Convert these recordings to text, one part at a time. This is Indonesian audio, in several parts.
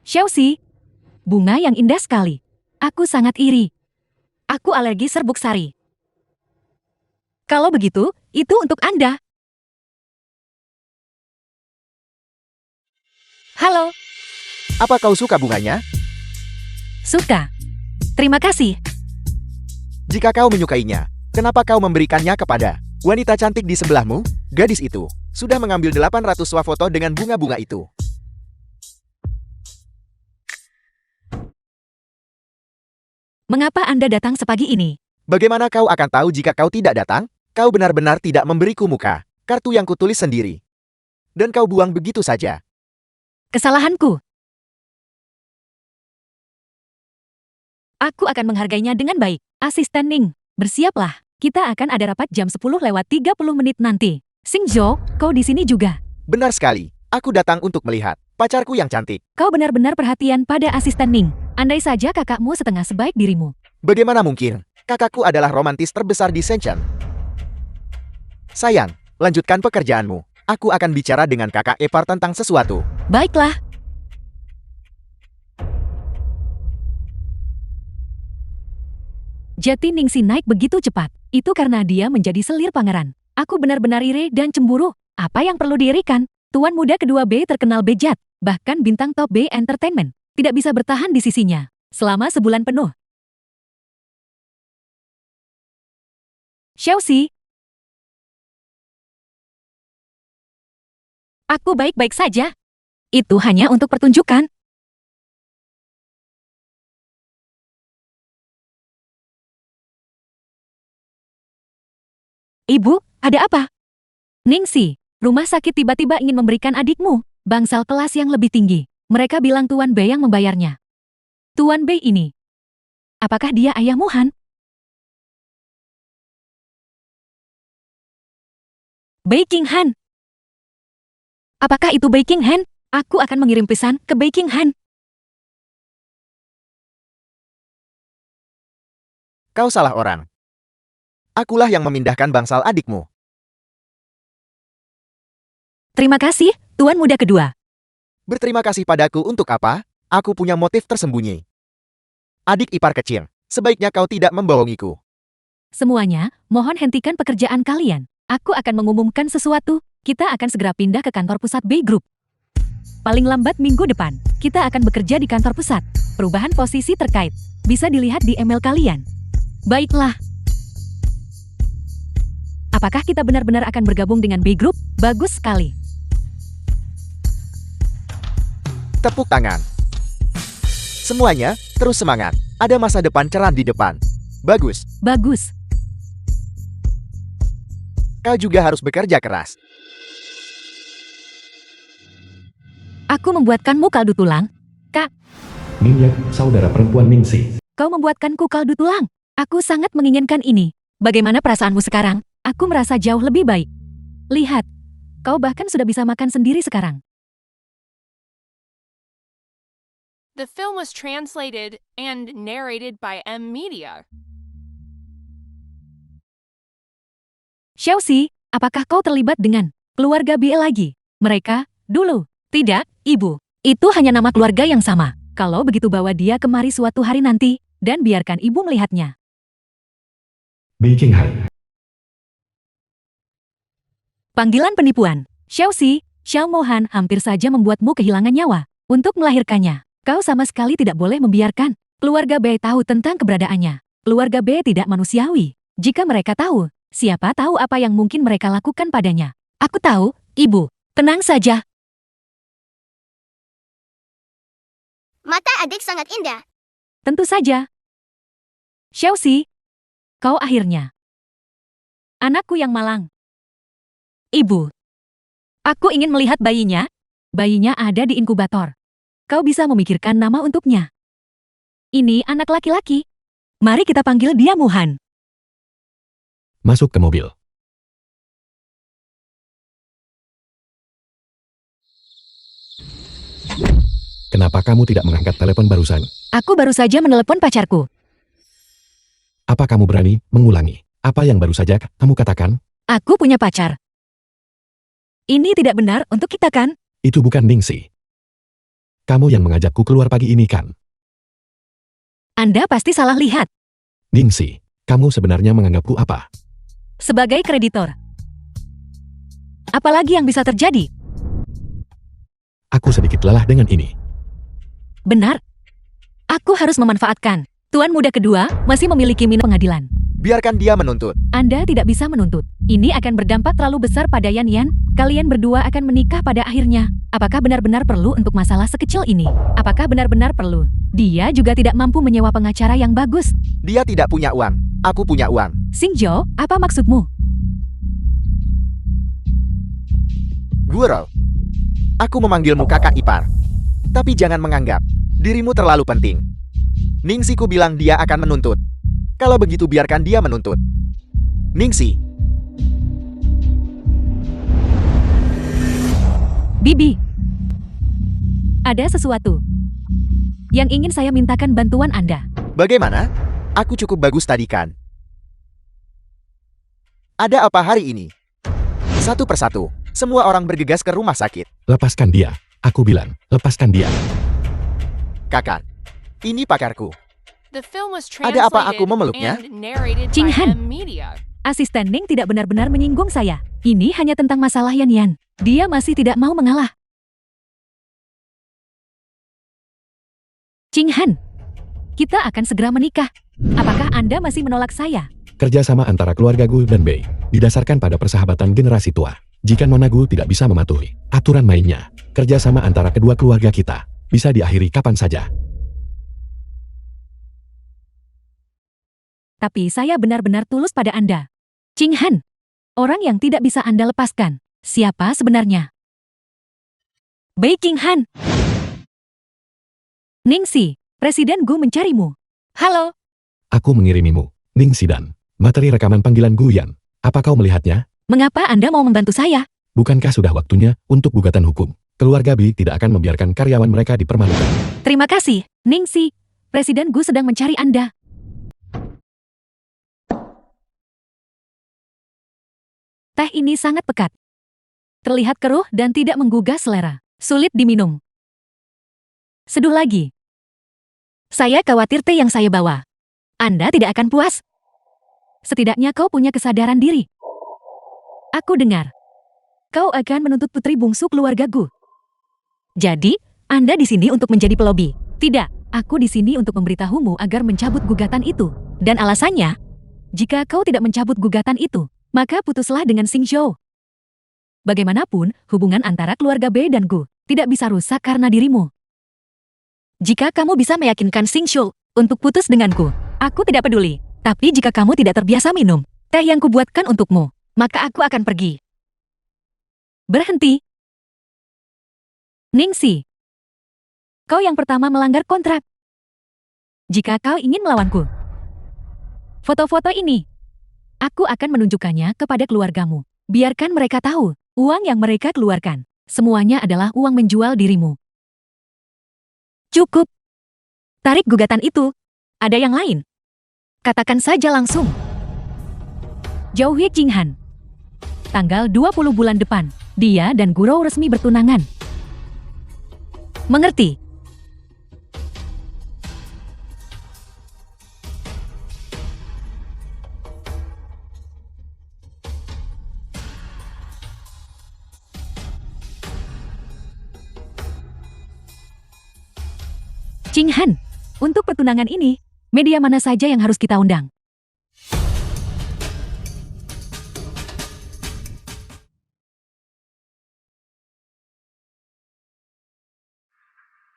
Xiaoxi, bunga yang indah sekali. Aku sangat iri. Aku alergi serbuk sari. Kalau begitu, itu untuk Anda. Halo, Apa kau suka bunganya? suka. Terima kasih. Jika kau menyukainya, kenapa kau memberikannya kepada wanita cantik di sebelahmu? Gadis itu sudah mengambil 800 swafoto dengan bunga-bunga itu. Mengapa Anda datang sepagi ini? Bagaimana kau akan tahu jika kau tidak datang? Kau benar-benar tidak memberiku muka, kartu yang kutulis sendiri. Dan kau buang begitu saja. Kesalahanku. Aku akan menghargainya dengan baik. Asisten Ning, bersiaplah. Kita akan ada rapat jam 10:30 nanti. Xingzhou, kau di sini juga. Benar sekali, aku datang untuk melihat pacarku yang cantik. Kau benar-benar perhatian pada asisten Ning. Andai saja kakakmu setengah sebaik dirimu. Bagaimana mungkin? Kakakku adalah romantis terbesar di Shenzhen. Sayang, lanjutkan pekerjaanmu. Aku akan bicara dengan kakak Epar tentang sesuatu. Baiklah. Jati Ningsi naik begitu cepat. Itu karena dia menjadi selir pangeran. Aku benar-benar iri dan cemburu. Apa yang perlu diirikan? Tuan muda kedua B terkenal bejat. Bahkan bintang top B Entertainment tidak bisa bertahan di sisinya selama sebulan penuh. Xiaoxi. Aku baik-baik saja. Itu hanya untuk pertunjukan. Ibu, ada apa? Ningsi, rumah sakit tiba-tiba ingin memberikan adikmu bangsal kelas yang lebih tinggi. Mereka bilang Tuan B yang membayarnya. Tuan B ini. Apakah dia ayahmu, Han? Baking Han. Apakah itu Baking Han? Aku akan mengirim pesan ke Baking Han. Kau salah orang. Akulah yang memindahkan bangsal adikmu. Terima kasih, Tuan muda kedua. Berterima kasih padaku untuk apa? Aku punya motif tersembunyi. Adik ipar kecil, sebaiknya kau tidak membohongiku. Semuanya, mohon hentikan pekerjaan kalian. Aku akan mengumumkan sesuatu. Kita akan segera pindah ke kantor pusat B Group. Paling lambat minggu depan, kita akan bekerja di kantor pusat. Perubahan posisi terkait bisa dilihat di email kalian. Baiklah. Apakah kita benar-benar akan bergabung dengan B Group? Bagus sekali. Tepuk tangan. Semuanya, terus semangat. Ada masa depan cerah di depan. Bagus. Bagus. Kau juga harus bekerja keras. Aku membuatkanmu kaldu tulang. Kak, Ningyak, saudara perempuan Ningsi. kau membuatkanku kaldu tulang. Aku sangat menginginkan ini. Bagaimana perasaanmu sekarang? Aku merasa jauh lebih baik. Lihat, kau bahkan sudah bisa makan sendiri sekarang. The film was translated and narrated by M Media. Xiaoxi, apakah kau terlibat dengan keluarga B lagi? Mereka, dulu. Tidak, Ibu. Itu hanya nama keluarga yang sama. Kalau begitu bawa dia kemari suatu hari nanti, dan biarkan Ibu melihatnya. Baking Han. Panggilan penipuan. Xiaoxi, Xiao Mohan hampir saja membuatmu kehilangan nyawa. Untuk melahirkannya, kau sama sekali tidak boleh membiarkan keluarga B tahu tentang keberadaannya. Keluarga B tidak manusiawi. Jika mereka tahu, siapa tahu apa yang mungkin mereka lakukan padanya. Aku tahu, Ibu. Tenang saja. Mata adik sangat indah. Tentu saja. Xiaoxi, kau akhirnya. Anakku yang malang. Ibu. Aku ingin melihat bayinya. Bayinya ada di inkubator. Kau bisa memikirkan nama untuknya. Ini anak laki-laki. Mari kita panggil dia Muhan. Masuk ke mobil. Kenapa kamu tidak mengangkat telepon barusan? Aku baru saja menelepon pacarku. Apa kamu berani mengulangi apa yang baru saja kamu katakan? Aku punya pacar. Ini tidak benar untuk kita kan? Itu bukan Ningsi. Kamu yang mengajakku keluar pagi ini kan? Anda pasti salah lihat. Ningsi, kamu sebenarnya menganggapku apa? Sebagai kreditor. Apalagi yang bisa terjadi? Aku sedikit lelah dengan ini. Benar. Aku harus memanfaatkan. Tuan muda kedua masih memiliki minat pengadilan. Biarkan dia menuntut. Anda tidak bisa menuntut. Ini akan berdampak terlalu besar pada Yan Yan. Kalian berdua akan menikah pada akhirnya. Apakah benar-benar perlu untuk masalah sekecil ini? Apakah benar-benar perlu? Dia juga tidak mampu menyewa pengacara yang bagus. Dia tidak punya uang. Aku punya uang. Xingzhou, apa maksudmu? Guru. Aku memanggilmu kakak ipar. Tapi jangan menganggap dirimu terlalu penting. Ningsiku bilang dia akan menuntut. Kalau begitu biarkan dia menuntut. Ningsi. Bibi. Ada sesuatu yang ingin saya mintakan bantuan Anda. Bagaimana? Aku cukup bagus tadi kan? Ada apa hari ini? Satu persatu, semua orang bergegas ke rumah sakit. Lepaskan dia. Aku bilang, lepaskan dia. Kakak, ini pakarku. The film was Ada apa translated aku memeluknya? and narrated Cing by Han. M Media. Asisten Ning tidak benar-benar menyinggung saya. Ini hanya tentang masalah Yan Yan. Dia masih tidak mau mengalah. Cing Han, kita akan segera menikah. Apakah Anda masih menolak saya? Kerjasama antara keluarga Gu dan Bei didasarkan pada persahabatan generasi tua. Jika Nona Gu tidak bisa mematuhi aturan mainnya, kerjasama antara kedua keluarga kita bisa diakhiri kapan saja. Tapi saya benar-benar tulus pada Anda. Cing Han, orang yang tidak bisa Anda lepaskan. Siapa sebenarnya? Bei King Han. Ningsi, Presiden Gu mencarimu. Halo. Aku mengirimimu, Ningsi dan materi rekaman panggilan Gu Yan. Apa kau melihatnya? Mengapa Anda mau membantu saya? Bukankah sudah waktunya untuk gugatan hukum? Keluarga Bei tidak akan membiarkan karyawan mereka dipermalukan. Terima kasih, Ningsi. Presiden Gu sedang mencari Anda. Teh ini sangat pekat. Terlihat keruh dan tidak menggugah selera. Sulit diminum. Seduh lagi. Saya khawatir teh yang saya bawa. Anda tidak akan puas. Setidaknya kau punya kesadaran diri. Aku dengar. Kau akan menuntut putri bungsu keluarga Gu. Jadi, Anda di sini untuk menjadi pelobi. Tidak, aku di sini untuk memberitahumu agar mencabut gugatan itu. Dan alasannya, jika kau tidak mencabut gugatan itu, maka putuslah dengan Xingzhou. Bagaimanapun, hubungan antara keluarga Bei dan Gu tidak bisa rusak karena dirimu. Jika kamu bisa meyakinkan Xingzhou untuk putus denganku, aku tidak peduli. Tapi jika kamu tidak terbiasa minum teh yang kubuatkan untukmu, maka aku akan pergi. Berhenti. Ningsi. Kau yang pertama melanggar kontrak. Jika kau ingin melawanku, foto-foto ini aku akan menunjukkannya kepada keluargamu. Biarkan mereka tahu, uang yang mereka keluarkan, semuanya adalah uang menjual dirimu. Cukup. Tarik gugatan itu. Ada yang lain? Katakan saja langsung. Jauhi Jing Han. Tanggal 20 bulan depan, dia dan Guru resmi bertunangan. Mengerti? Cing Han, untuk pertunangan ini, media mana saja yang harus kita undang?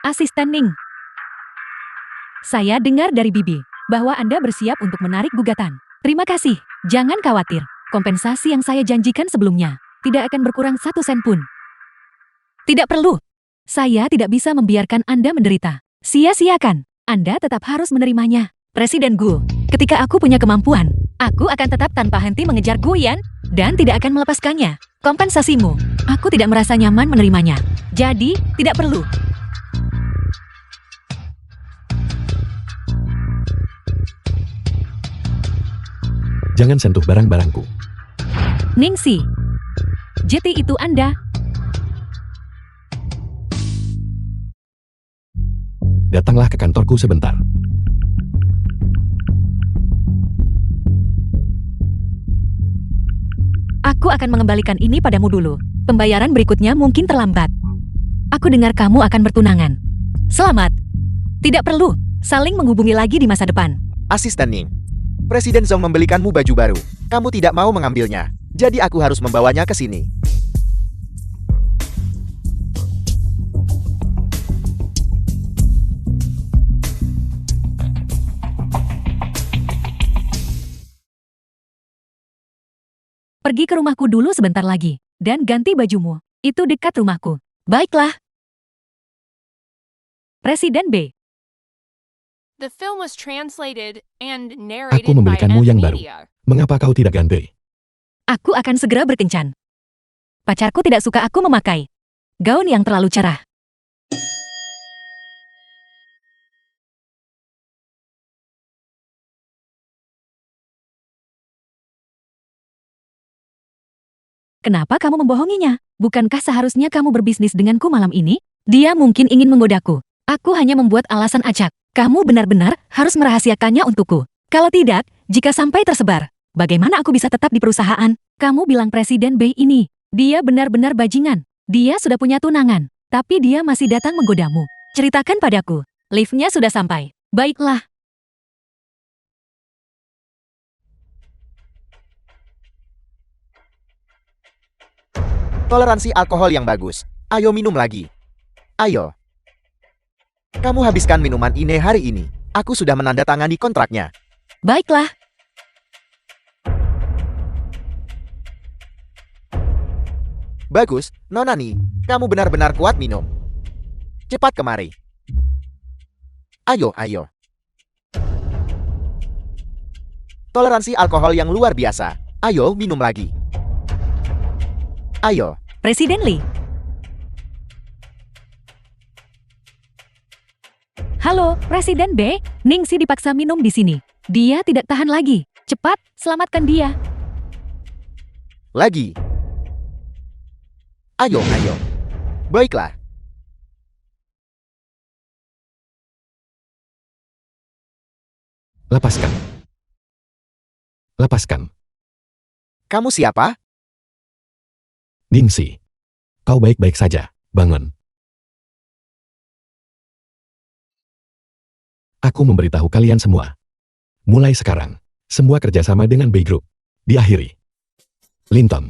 Asisten Ning. Saya dengar dari Bibi bahwa Anda bersiap untuk menarik gugatan. Terima kasih. Jangan khawatir. Kompensasi yang saya janjikan sebelumnya tidak akan berkurang 1 sen pun. Tidak perlu. Saya tidak bisa membiarkan Anda menderita. Sia-siakan. Anda tetap harus menerimanya. Presiden Gu, ketika aku punya kemampuan, aku akan tetap tanpa henti mengejar Gu Yan dan tidak akan melepaskannya. Kompensasimu, aku tidak merasa nyaman menerimanya. Jadi, tidak perlu. Jangan sentuh barang-barangku. Ningsi, jeti itu Anda. datanglah ke kantorku sebentar. Aku akan mengembalikan ini padamu dulu. Pembayaran berikutnya mungkin terlambat. Aku dengar kamu akan bertunangan. Selamat. Tidak perlu saling menghubungi lagi di masa depan. Asisten Ning. Presiden Zhong membelikanmu baju baru. Kamu tidak mau mengambilnya. Jadi aku harus membawanya ke sini. Pergi ke rumahku dulu sebentar lagi, dan ganti bajumu. Itu dekat rumahku. Baiklah. Presiden B. The film was translated and narrated Aku by membelikanmu M yang baru. Media. Mengapa kau tidak ganti? Aku akan segera berkencan. Pacarku tidak suka aku memakai gaun yang terlalu cerah. Kenapa kamu membohonginya? Bukankah seharusnya kamu berbisnis denganku malam ini? Dia mungkin ingin menggodaku. Aku hanya membuat alasan acak. Kamu benar-benar harus merahasiakannya untukku. Kalau tidak, jika sampai tersebar, bagaimana aku bisa tetap di perusahaan? Kamu bilang Presiden B ini, dia benar-benar bajingan. Dia sudah punya tunangan, tapi dia masih datang menggodamu. Ceritakan padaku. Liftnya sudah sampai. Baiklah. Toleransi alkohol yang bagus. Ayo minum lagi. Ayo. Kamu habiskan minuman ini hari ini. Aku sudah menandatangani kontraknya. Baiklah. Bagus, Nonani. Kamu benar-benar kuat minum. Cepat kemari. Ayo, ayo. Toleransi alkohol yang luar biasa. Ayo minum lagi. Ayo. Presiden Lee. Halo, Presiden B. Ningsi dipaksa minum di sini. Dia tidak tahan lagi. Cepat, selamatkan dia. Lagi. Ayo, ayo. Baiklah. Lepaskan. Lepaskan. Kamu siapa? Ningsi. Kau baik-baik saja. Bangun. Aku memberitahu kalian semua. Mulai sekarang, semua kerjasama dengan B Group diakhiri. Linton.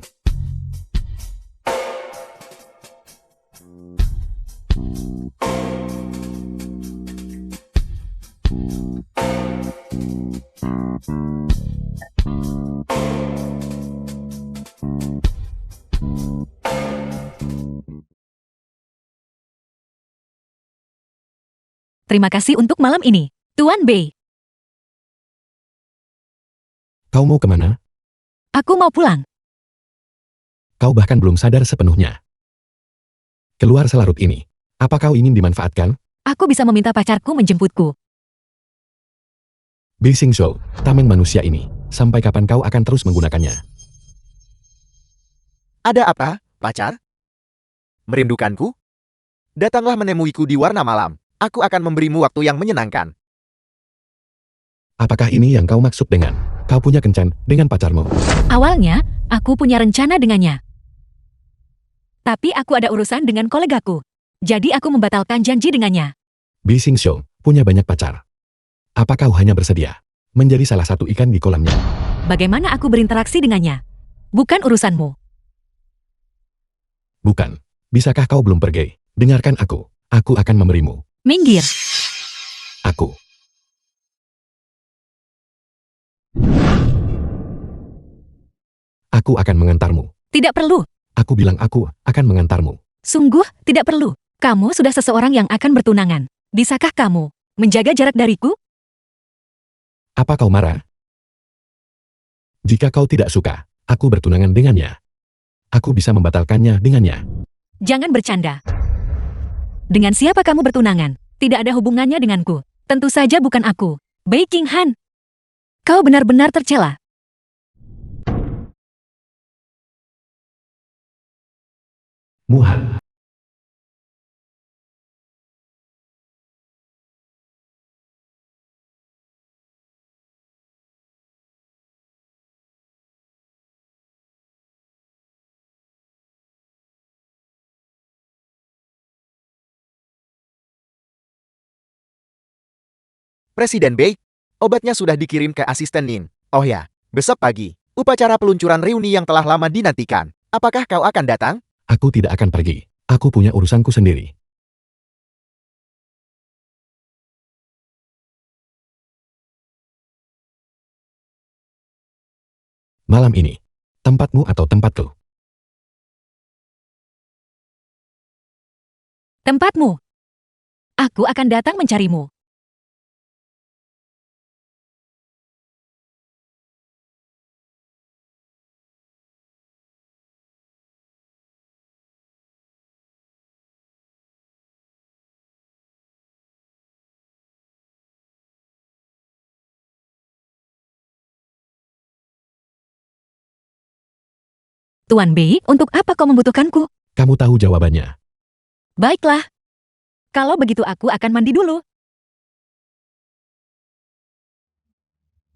Terima kasih untuk malam ini, Tuan B. Kau mau kemana? Aku mau pulang. Kau bahkan belum sadar sepenuhnya. Keluar selarut ini. Apa kau ingin dimanfaatkan? Aku bisa meminta pacarku menjemputku. Bising Show, tameng manusia ini. Sampai kapan kau akan terus menggunakannya? Ada apa, pacar? Merindukanku? Datanglah menemuiku di warna malam. Aku akan memberimu waktu yang menyenangkan. Apakah ini yang kau maksud dengan kau punya kencan dengan pacarmu? Awalnya, aku punya rencana dengannya. Tapi aku ada urusan dengan kolegaku. Jadi aku membatalkan janji dengannya. Bising Show punya banyak pacar. Apa kau hanya bersedia menjadi salah satu ikan di kolamnya? Bagaimana aku berinteraksi dengannya? Bukan urusanmu. Bukan. Bisakah kau belum pergi? Dengarkan aku. Aku akan memberimu. Minggir. Aku. Aku akan mengantarmu. Tidak perlu. Aku bilang aku akan mengantarmu. Sungguh, tidak perlu. Kamu sudah seseorang yang akan bertunangan. Bisakah kamu menjaga jarak dariku? Apa kau marah? Jika kau tidak suka, aku bertunangan dengannya. Aku bisa membatalkannya dengannya. Jangan bercanda. Dengan siapa kamu bertunangan? Tidak ada hubungannya denganku. Tentu saja bukan aku. Baking Han. Kau benar-benar tercela. Muhan. Presiden Bei, obatnya sudah dikirim ke asisten Nin. Oh ya, besok pagi, upacara peluncuran reuni yang telah lama dinantikan. Apakah kau akan datang? Aku tidak akan pergi. Aku punya urusanku sendiri. Malam ini, tempatmu atau tempatku? Tempatmu. Aku akan datang mencarimu. Tuan Bei, untuk apa kau membutuhkanku? Kamu tahu jawabannya. Baiklah. Kalau begitu aku akan mandi dulu.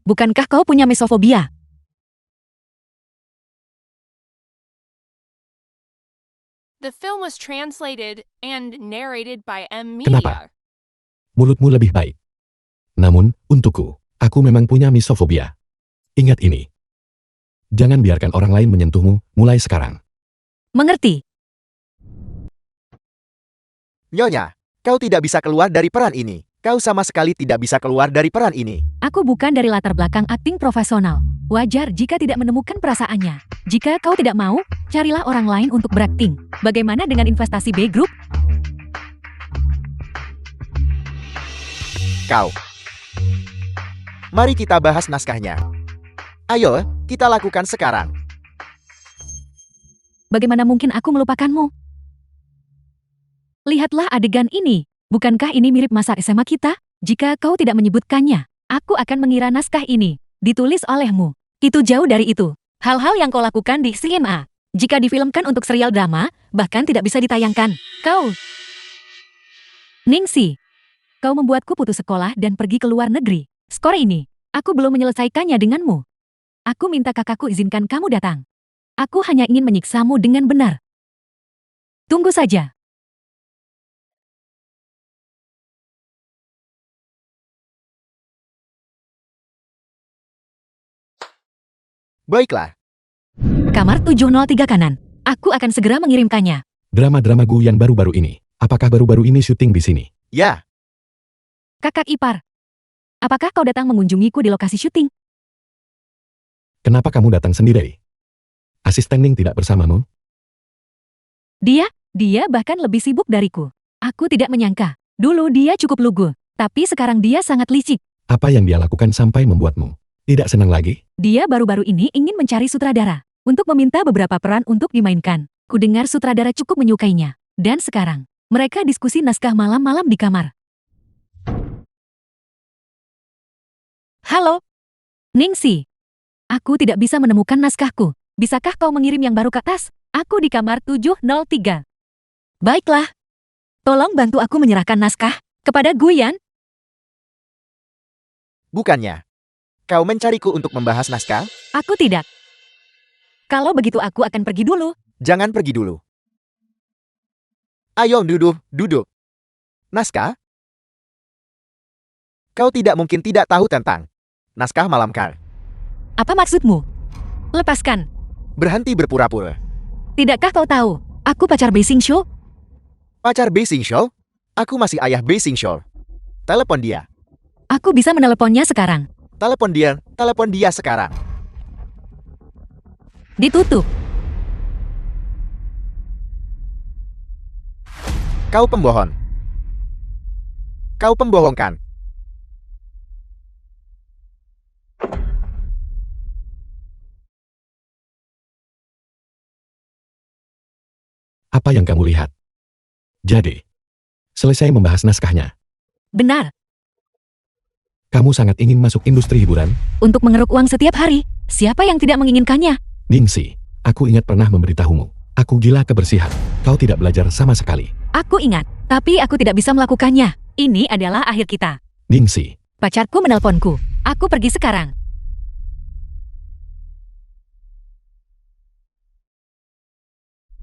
Bukankah kau punya mesofobia? The film was translated and narrated by M Kenapa? Media. Mulutmu lebih baik. Namun, untukku, aku memang punya misofobia. Ingat ini. Jangan biarkan orang lain menyentuhmu, mulai sekarang. Mengerti? Nyonya, kau tidak bisa keluar dari peran ini. Kau sama sekali tidak bisa keluar dari peran ini. Aku bukan dari latar belakang akting profesional. Wajar jika tidak menemukan perasaannya. Jika kau tidak mau, carilah orang lain untuk berakting. Bagaimana dengan investasi B Group? Kau. Mari kita bahas naskahnya. Ayo, kita lakukan sekarang. Bagaimana mungkin aku melupakanmu? Lihatlah adegan ini. Bukankah ini mirip masa SMA kita? Jika kau tidak menyebutkannya, aku akan mengira naskah ini ditulis olehmu. Itu jauh dari itu. Hal-hal yang kau lakukan di SMA. Jika difilmkan untuk serial drama, bahkan tidak bisa ditayangkan. Kau... Ningsi, kau membuatku putus sekolah dan pergi ke luar negeri. Skor ini, aku belum menyelesaikannya denganmu. Aku minta kakakku izinkan kamu datang. Aku hanya ingin menyiksamu dengan benar. Tunggu saja. Baiklah. Kamar 703 kanan. Aku akan segera mengirimkannya. Drama-drama Gu yang baru-baru ini. Apakah baru-baru ini syuting di sini? Ya, Kakak ipar, apakah kau datang mengunjungiku di lokasi syuting? Kenapa kamu datang sendiri? Asisten Ning tidak bersamamu? Dia bahkan lebih sibuk dariku. Aku tidak menyangka. Dulu dia cukup lugu, tapi sekarang dia sangat licik. Apa yang dia lakukan sampai membuatmu tidak senang lagi? Dia baru-baru ini ingin mencari sutradara untuk meminta beberapa peran untuk dimainkan. Kudengar sutradara cukup menyukainya. Dan sekarang, mereka diskusi naskah malam-malam di kamar. Halo, Ningsi. Aku tidak bisa menemukan naskahku. Bisakah kau mengirim yang baru ke atas? Aku di kamar 703. Baiklah. Tolong bantu aku menyerahkan naskah kepada Guyan. bukannya. Kau mencariku untuk membahas naskah? Aku tidak. Kalau begitu aku akan pergi dulu. Jangan pergi dulu. Ayo duduk. Naskah? Kau tidak mungkin tidak tahu tentang naskah malam kar. Apa maksudmu? Lepaskan. Berhenti berpura-pura. Tidakkah kau tahu? Aku pacar Bei Xingqiu. Pacar Bei Xingqiu? Aku masih ayah Bei Xingqiu. Telepon dia. Aku bisa meneleponnya sekarang. Telepon dia sekarang. Ditutup. Kau pembohong. Kau pembohongkan. Apa yang kamu lihat? Jadi, selesai membahas naskahnya. Benar. Kamu sangat ingin masuk industri hiburan? Untuk mengeruk uang setiap hari. Siapa yang tidak menginginkannya? Ningsi, aku ingat pernah memberitahumu. Aku gila kebersihan. Kau tidak belajar sama sekali. Aku ingat, tapi aku tidak bisa melakukannya. Ini adalah akhir kita. Ningsi, Pacarku menelponku. Aku pergi sekarang.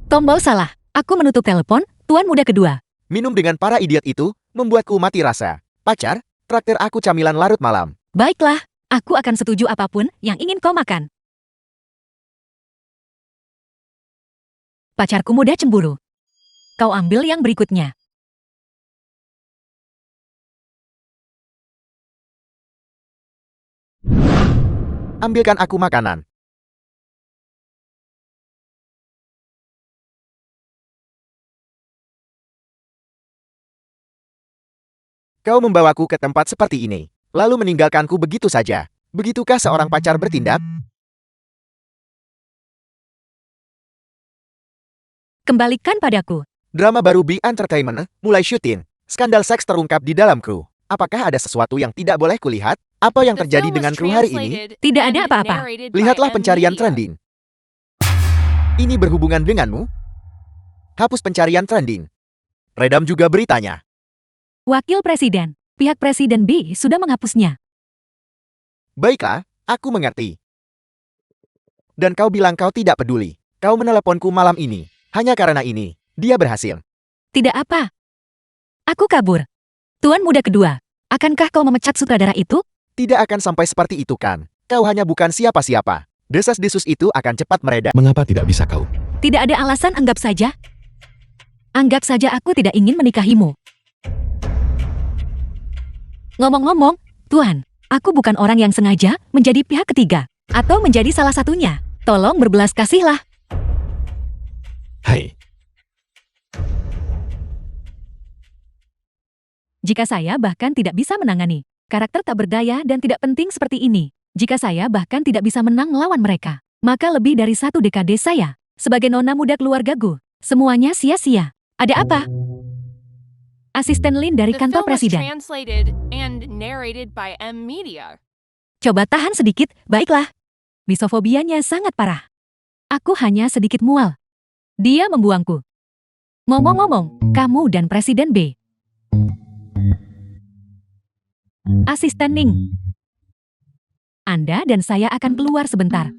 Tombol salah. Aku menutup telepon, tuan muda kedua. Minum dengan para idiot itu membuatku mati rasa. Pacar, Traktir aku camilan larut malam. Baiklah, aku akan setuju apapun yang ingin kau makan. Pacarku mudah cemburu. Kau ambil yang berikutnya. Ambilkan aku makanan. Kau membawaku ke tempat seperti ini, lalu meninggalkanku begitu saja. Begitukah seorang pacar bertindak? Kembalikan padaku. Drama baru B Entertainment mulai syuting. Skandal seks terungkap di dalam kru. Apakah ada sesuatu yang tidak boleh kulihat? Apa yang The terjadi film was dengan kru hari ini? translated Tidak ada and apa-apa. narrated by Lihatlah M pencarian Media. trending. Ini berhubungan denganmu? Hapus pencarian trending. Redam juga beritanya. Wakil Presiden. Pihak Presiden B sudah menghapusnya. Baiklah, aku mengerti. Dan kau bilang kau tidak peduli. Kau meneleponku malam ini. Hanya karena ini, dia berhasil. Tidak apa. Aku kabur. Tuan muda kedua, akankah kau memecat sutradara itu? Tidak akan sampai seperti itu kan. Kau hanya bukan siapa-siapa. Desas-desus itu akan cepat mereda. Mengapa tidak bisa kau? Tidak ada alasan, anggap saja. Anggap saja aku tidak ingin menikahimu. Ngomong-ngomong, Tuan, aku bukan orang yang sengaja menjadi pihak ketiga. Atau menjadi salah satunya. Tolong berbelas kasihlah. Hai, Jika saya bahkan tidak bisa menangani karakter tak berdaya dan tidak penting seperti ini, jika saya bahkan tidak bisa menang melawan mereka, maka lebih dari 1 dekade saya, sebagai nona muda keluargaku, semuanya sia-sia. Ada apa? Asisten Lin dari The kantor film was presiden. translated and narrated by M Media. Coba tahan sedikit, baiklah. Misofobianya sangat parah. Aku hanya sedikit mual. Dia membuangku. Ngomong-ngomong, kamu dan Presiden B. Asisten Ning. Anda dan saya akan keluar sebentar.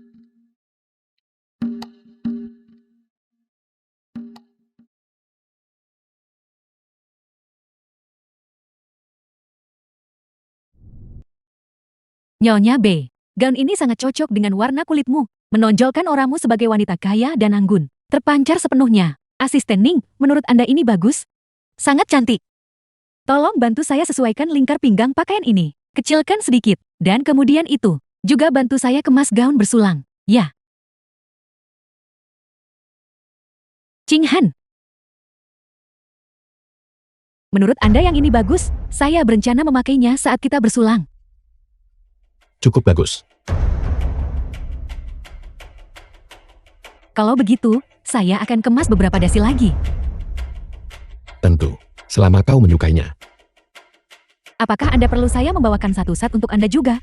Nyonya B, gaun ini sangat cocok dengan warna kulitmu, menonjolkan oramu sebagai wanita kaya dan anggun, terpancar sepenuhnya. Asisten Ning, menurut Anda ini bagus? Sangat cantik. Tolong bantu saya sesuaikan lingkar pinggang pakaian ini. Kecilkan sedikit. Dan kemudian itu, juga bantu saya kemas gaun bersulang. Ya. Ching Han. Menurut Anda yang ini bagus, saya berencana memakainya saat kita bersulang. cukup bagus. Kalau begitu, saya akan kemas beberapa dasi lagi. Tentu, selama kau menyukainya. Apakah Anda perlu saya membawakan satu set untuk Anda juga?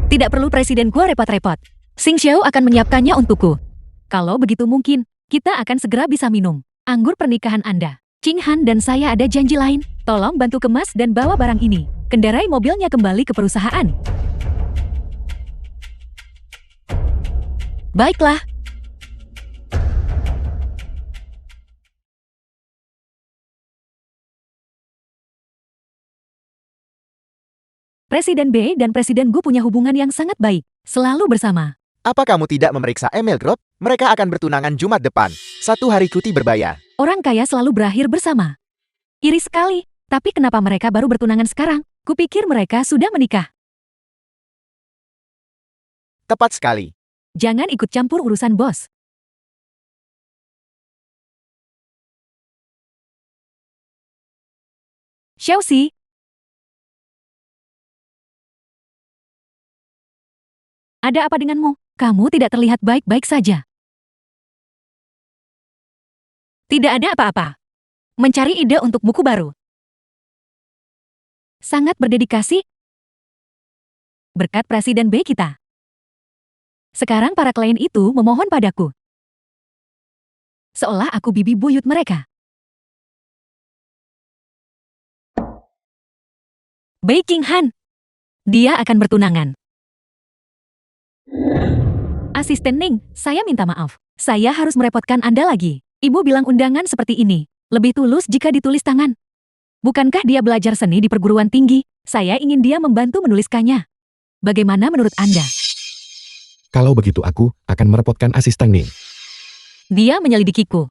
Tidak perlu presiden gua repot-repot. Xing Xiao akan menyiapkannya untukku. Kalau begitu mungkin, kita akan segera bisa minum anggur pernikahan Anda. Ching Han dan saya ada janji lain. Tolong bantu kemas dan bawa barang ini. Kendarai mobilnya kembali ke perusahaan. Baiklah. Presiden B dan Presiden Gu punya hubungan yang sangat baik, selalu bersama. Apa kamu tidak memeriksa email drop? Mereka akan bertunangan Jumat depan. 1 hari cuti berbayar. Orang kaya selalu berakhir bersama. Iri sekali, tapi kenapa mereka baru bertunangan sekarang? Kupikir mereka sudah menikah. Tepat sekali. Jangan ikut campur urusan bos. Xiaoxi. Ada apa denganmu? Kamu tidak terlihat baik-baik saja. Tidak ada apa-apa. Mencari ide untuk buku baru. Sangat berdedikasi. Berkat Presiden B kita. Sekarang para klien itu memohon padaku. Seolah aku bibi buyut mereka. Baking Han. Dia akan bertunangan. Asisten Ning, saya minta maaf. Saya harus merepotkan Anda lagi. Ibu bilang undangan seperti ini. Lebih tulus jika ditulis tangan. Bukankah dia belajar seni di perguruan tinggi? Saya ingin dia membantu menuliskannya. Bagaimana menurut Anda? Kalau begitu aku akan merepotkan asisten Ning. Dia menyelidikiku.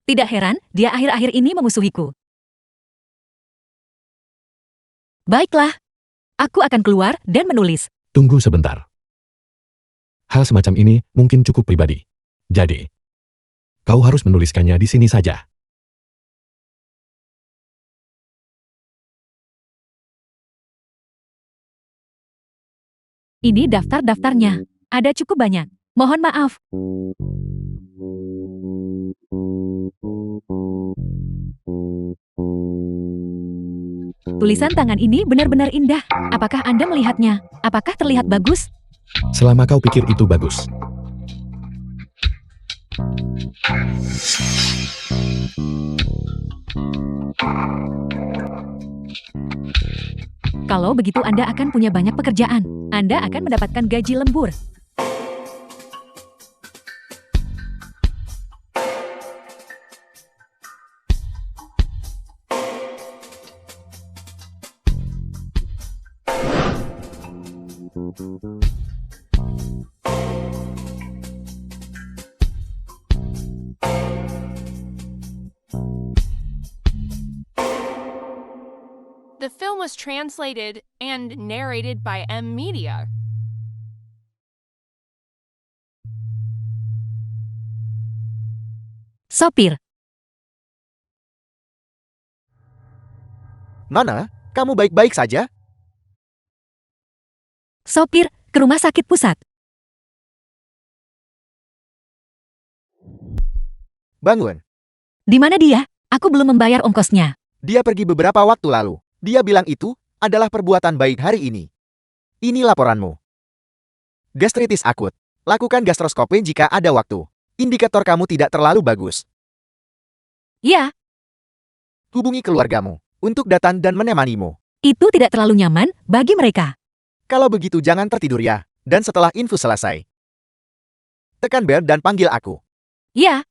Tidak heran, dia akhir-akhir ini memusuhiku. Baiklah. Aku akan keluar dan menulis. Tunggu sebentar. Hal semacam ini mungkin cukup pribadi. Jadi, kau harus menuliskannya di sini saja. Ini daftar-daftarnya. Ada cukup banyak. Mohon maaf. Tulisan tangan ini benar-benar indah. Apakah Anda melihatnya? Apakah terlihat bagus? Selama kau pikir itu bagus. Kalau begitu Anda akan punya banyak pekerjaan. Anda akan mendapatkan gaji lembur. The film was translated and narrated by M Media. Sopir, Nona, kamu baik-baik saja? sopir, ke rumah sakit pusat. Bangun. Di mana dia? Aku belum membayar ongkosnya. Dia pergi beberapa waktu lalu. Dia bilang itu adalah perbuatan baik hari ini. Ini laporanmu. Gastritis akut. Lakukan gastroskopi jika ada waktu. Indikator kamu tidak terlalu bagus. Ya, Hubungi keluargamu untuk datang dan menemanimu. itu tidak terlalu nyaman bagi mereka. Kalau begitu jangan tertidur ya. Dan setelah infus selesai, tekan bel dan panggil aku. Ya,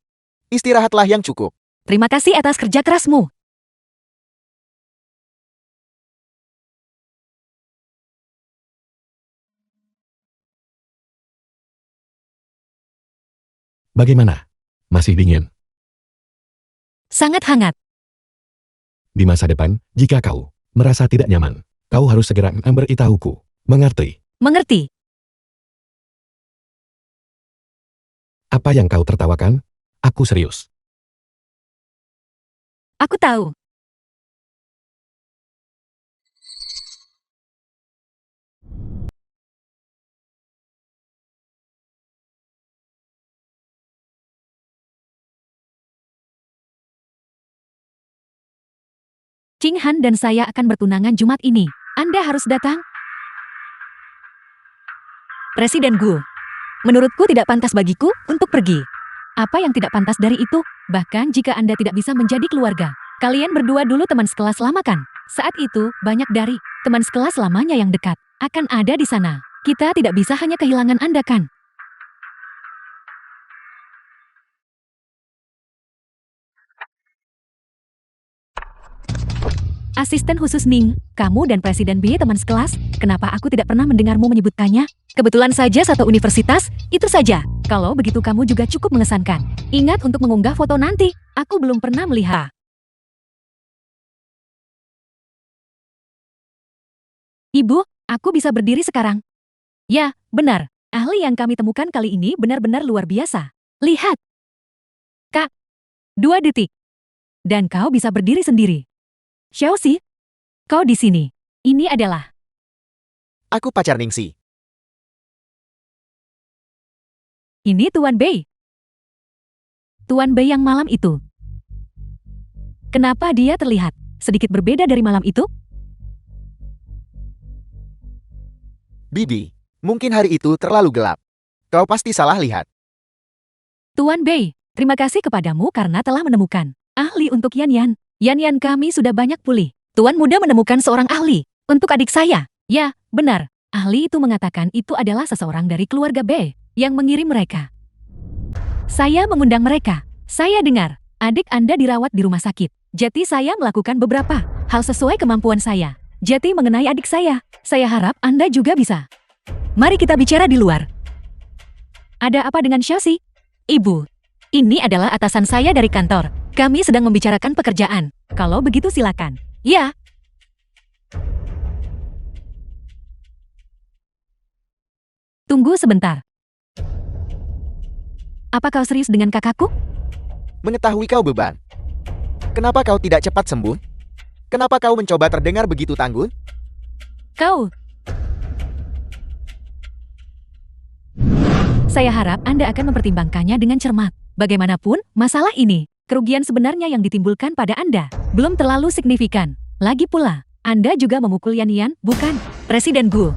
Istirahatlah yang cukup. terima kasih atas kerja kerasmu. Bagaimana? Masih dingin. Sangat hangat. Di masa depan, jika kau merasa tidak nyaman, kau harus segera memberitahuku. Mengerti? Mengerti? Apa yang kau tertawakan? Aku serius. Aku tahu. Ching Han dan saya akan bertunangan Jumat ini. Anda harus datang. Presiden Gu. Menurutku tidak pantas bagiku untuk pergi. Apa yang tidak pantas dari itu? Bahkan jika Anda tidak bisa menjadi keluarga. Kalian berdua dulu teman sekelas lama kan? Saat itu, banyak dari teman sekelas lamanya yang dekat akan ada di sana. Kita tidak bisa hanya kehilangan Anda kan? Asisten khusus Ning, kamu dan Presiden B teman sekelas, kenapa aku tidak pernah mendengarmu menyebutkannya? Kebetulan saja satu universitas, itu saja. Kalau begitu kamu juga cukup mengesankan. Ingat untuk mengunggah foto nanti, aku belum pernah melihat. Ibu, aku bisa berdiri sekarang. Ya, benar. Ahli yang kami temukan kali ini benar-benar luar biasa. Lihat. Kak, 2 detik. Dan kau bisa berdiri sendiri. Xiaoxi, kau di sini. Ini adalah Aku pacar Ningsi. ini Tuan Bei. Tuan Bei yang malam itu. Kenapa dia terlihat sedikit berbeda dari malam itu? Bibi, mungkin hari itu terlalu gelap. Kau pasti salah lihat. Tuan Bei, terima kasih kepadamu karena telah menemukan ahli untuk Yan-Yan. Yan-Yan kami sudah banyak pulih. Tuan muda menemukan seorang ahli untuk adik saya. Ya, benar. Ahli itu mengatakan itu adalah seseorang dari keluarga Bei yang mengirim mereka. Saya mengundang mereka. Saya dengar adik Anda dirawat di rumah sakit. Jadi saya melakukan beberapa hal sesuai kemampuan saya. Jadi mengenai adik saya harap Anda juga bisa. Mari kita bicara di luar. Ada apa dengan Chelsea? Ibu, ini adalah atasan saya dari kantor. Kami sedang membicarakan pekerjaan. Kalau begitu silakan. Ya. Tunggu sebentar. Apa kau serius dengan kakakku? Mengetahui kau beban. Kenapa kau tidak cepat sembuh? Kenapa kau mencoba terdengar begitu tangguh? Kau. Saya harap Anda akan mempertimbangkannya dengan cermat. Bagaimanapun, masalah ini, kerugian sebenarnya yang ditimbulkan pada Anda, belum terlalu signifikan. Lagi pula, Anda juga memukul Yan, bukan? Presiden Gu.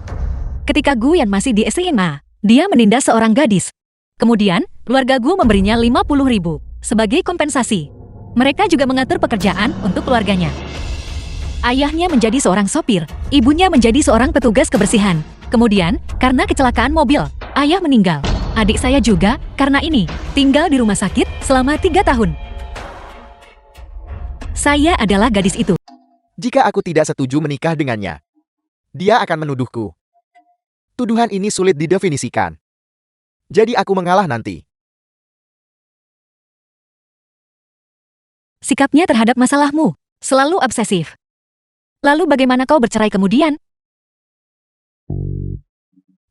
Ketika Gu Yan masih di SMA, dia menindas seorang gadis. Kemudian, keluarga Gu memberinya 50.000 sebagai kompensasi. Mereka juga mengatur pekerjaan untuk keluarganya. Ayahnya menjadi seorang sopir, ibunya menjadi seorang petugas kebersihan. Kemudian, karena kecelakaan mobil, ayah meninggal. Adik saya juga, karena ini, tinggal di rumah sakit selama 3 tahun. Saya adalah gadis itu. Jika aku tidak setuju menikah dengannya, dia akan menuduhku. Tuduhan ini sulit didefinisikan. Jadi aku mengalah nanti. Sikapnya terhadap masalahmu selalu obsesif. Lalu bagaimana kau bercerai kemudian?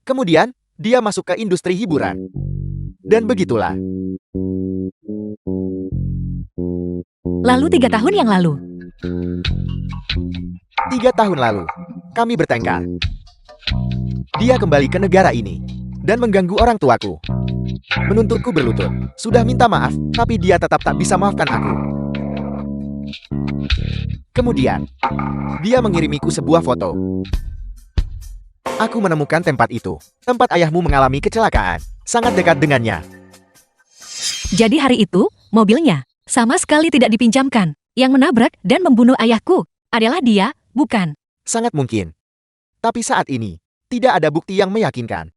Kemudian, dia masuk ke industri hiburan. Dan begitulah. Lalu 3 tahun yang lalu. 3 tahun lalu, kami bertengkar. Dia kembali ke negara ini dan mengganggu orang tuaku. Menuntutku berlutut. Sudah minta maaf, tapi dia tetap tak bisa maafkan aku. Kemudian, dia mengirimiku sebuah foto. Aku menemukan tempat itu. Tempat ayahmu mengalami kecelakaan. Sangat dekat dengannya. Jadi hari itu, mobilnya sama sekali tidak dipinjamkan. Yang menabrak dan membunuh ayahku adalah dia, bukan? Sangat mungkin. Tapi saat ini, tidak ada bukti yang meyakinkan.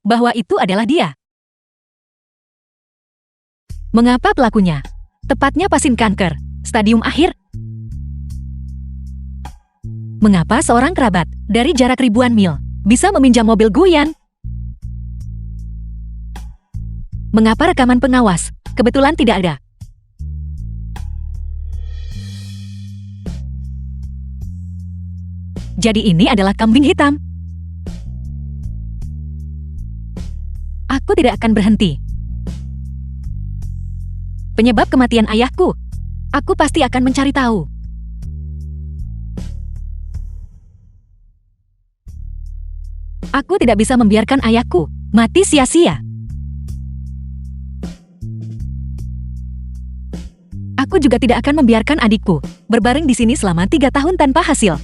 Bahwa itu adalah dia. Mengapa pelakunya? Tepatnya pasien kanker, stadium akhir. Mengapa seorang kerabat dari jarak ribuan mil bisa meminjam mobil Gu Yan? Mengapa rekaman pengawas kebetulan tidak ada? Jadi ini adalah kambing hitam. Aku tidak akan berhenti. Penyebab kematian ayahku, aku pasti akan mencari tahu. Aku tidak bisa membiarkan ayahku mati sia-sia. Aku juga tidak akan membiarkan adikku berbaring di sini selama 3 tahun tanpa hasil.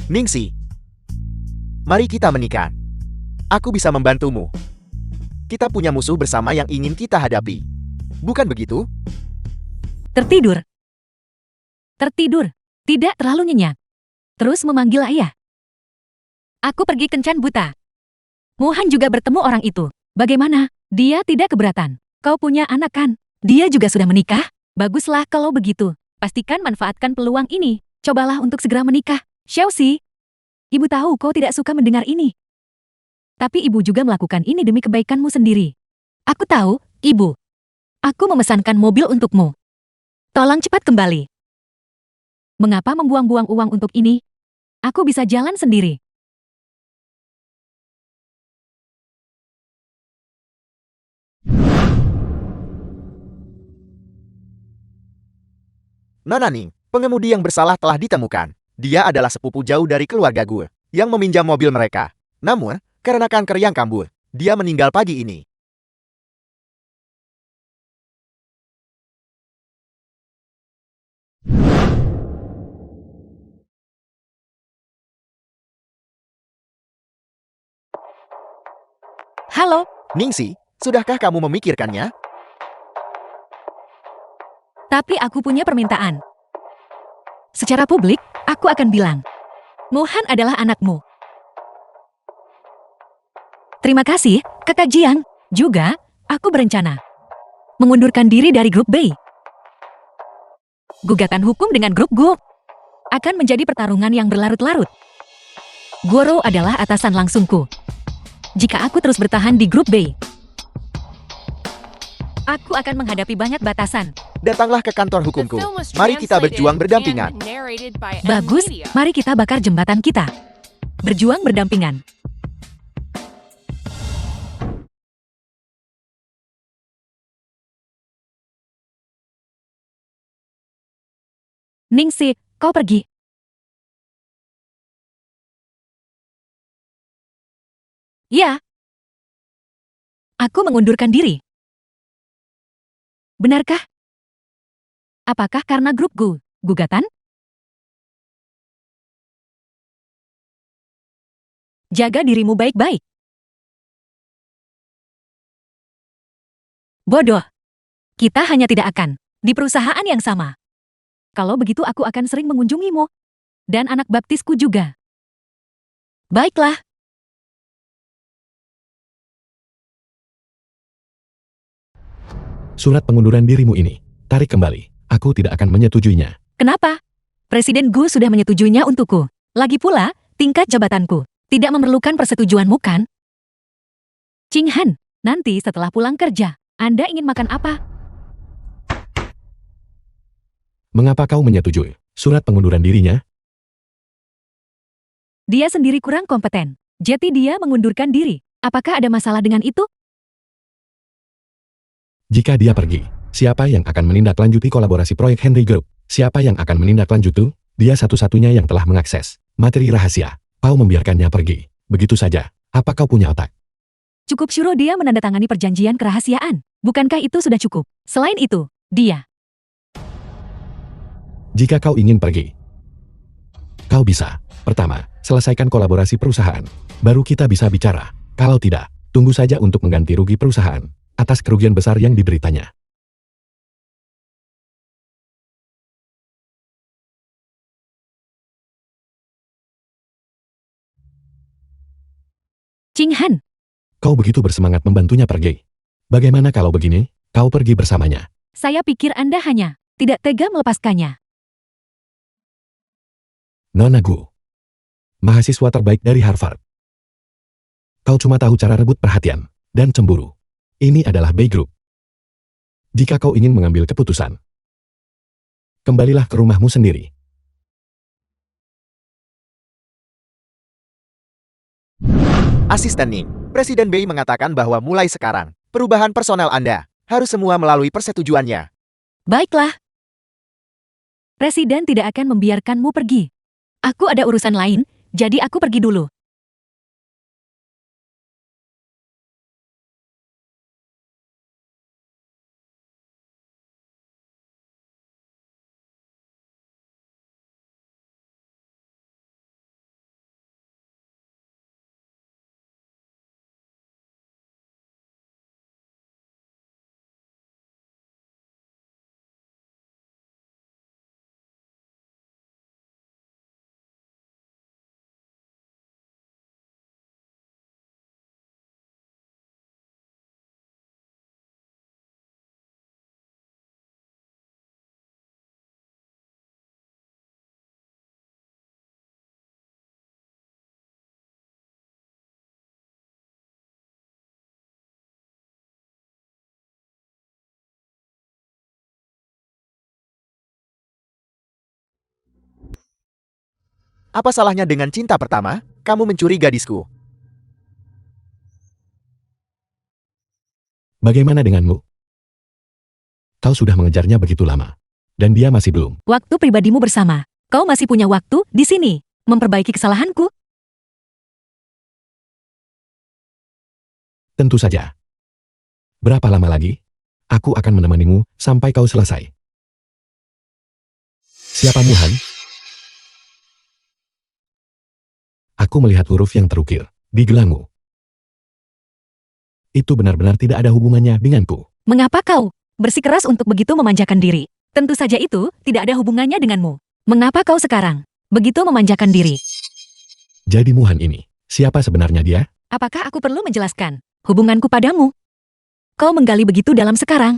Ningsi, mari kita menikah. Aku bisa membantumu. Kita punya musuh bersama yang ingin kita hadapi. Bukan begitu? Tertidur. Tertidur. Tidak terlalu nyenyak. Terus memanggil ayah. Aku pergi kencan buta. Mohan juga bertemu orang itu. Bagaimana? Dia tidak keberatan. Kau punya anak kan? Dia juga sudah menikah? Baguslah kalau begitu. Pastikan manfaatkan peluang ini. Cobalah untuk segera menikah. Chelsea, ibu tahu kau tidak suka mendengar ini. Tapi ibu juga melakukan ini demi kebaikanmu sendiri. Aku tahu, ibu. Aku memesankan mobil untukmu. Tolong cepat kembali. Mengapa membuang-buang uang untuk ini? Aku bisa jalan sendiri. Nona Ning, pengemudi yang bersalah telah ditemukan. Dia adalah sepupu jauh dari keluarga gue yang meminjam mobil mereka. Namun, karena kanker yang kambuh, dia meninggal pagi ini. Halo, Ningsi, sudahkah kamu memikirkannya? tapi aku punya permintaan. Secara publik, aku akan bilang, Mohan adalah anakmu. Terima kasih, Kakak Jiang. Juga, aku berencana mengundurkan diri dari grup B. Gugatan hukum dengan grup Gu akan menjadi pertarungan yang berlarut-larut. Goro adalah atasan langsungku. Jika aku terus bertahan di grup B, aku akan menghadapi banyak batasan. Datanglah ke kantor The hukumku. film was Mari kita translated berjuang berdampingan. and narrated by M Bagus, Media. mari kita bakar jembatan kita. Berjuang berdampingan. Ningsi, kau pergi. Ya. Aku mengundurkan diri. Benarkah? Apakah karena grup gugatan? Jaga dirimu baik-baik. Bodoh. Kita hanya tidak akan di perusahaan yang sama. Kalau begitu aku akan sering mengunjungimu. Dan anak baptisku juga. Baiklah. Surat pengunduran dirimu ini, tarik kembali. Aku tidak akan menyetujuinya. Kenapa? Presiden Gu sudah menyetujuinya untukku. Lagi pula, tingkat jabatanku tidak memerlukan persetujuanmu kan? Ching Han, nanti setelah pulang kerja, Anda ingin makan apa? Mengapa kau menyetujui surat pengunduran dirinya? Dia sendiri kurang kompeten. Jadi dia mengundurkan diri. Apakah ada masalah dengan itu? Jika dia pergi, siapa yang akan menindaklanjuti kolaborasi proyek Henry Group? Siapa yang akan menindaklanjuti? Dia satu-satunya yang telah mengakses materi rahasia. Kau membiarkannya pergi. Begitu saja. Apa kau punya otak? Cukup suruh dia menandatangani perjanjian kerahasiaan. Bukankah itu sudah cukup? Selain itu, dia Jika kau ingin pergi, kau bisa. Pertama, selesaikan kolaborasi perusahaan. Baru kita bisa bicara. Kalau tidak, tunggu saja untuk mengganti rugi perusahaan atas kerugian besar yang diberitanya. Ching Han. Kau begitu bersemangat membantunya pergi. Bagaimana kalau begini, kau pergi bersamanya? Saya pikir Anda hanya tidak tega melepaskannya. Nona Gu, mahasiswa terbaik dari Harvard. Kau cuma tahu cara rebut perhatian dan cemburu. Ini adalah B Group. Jika kau ingin mengambil keputusan, kembalilah ke rumahmu sendiri. Asisten Ning, Presiden Bei mengatakan bahwa mulai sekarang, perubahan personel Anda harus semua melalui persetujuannya. Baiklah. Presiden tidak akan membiarkanmu pergi. Aku ada urusan lain, jadi aku pergi dulu. Apa salahnya dengan cinta pertama? Kamu mencuri gadisku. Bagaimana denganmu? Kau sudah mengejarnya begitu lama, dan dia masih belum. Waktu pribadimu bersama. Kau masih punya waktu di sini. Memperbaiki kesalahanku. Tentu saja. Berapa lama lagi? Aku akan menemanimu sampai kau selesai. Siapa Muhan? Aku melihat huruf yang terukir di gelangmu. Itu benar-benar tidak ada hubungannya denganku. Mengapa kau bersikeras untuk begitu memanjakan diri? Tentu saja itu tidak ada hubungannya denganmu. Mengapa kau sekarang begitu memanjakan diri? Jadi Muhan ini, siapa sebenarnya dia? Apakah aku perlu menjelaskan hubunganku padamu? Kau menggali begitu dalam sekarang.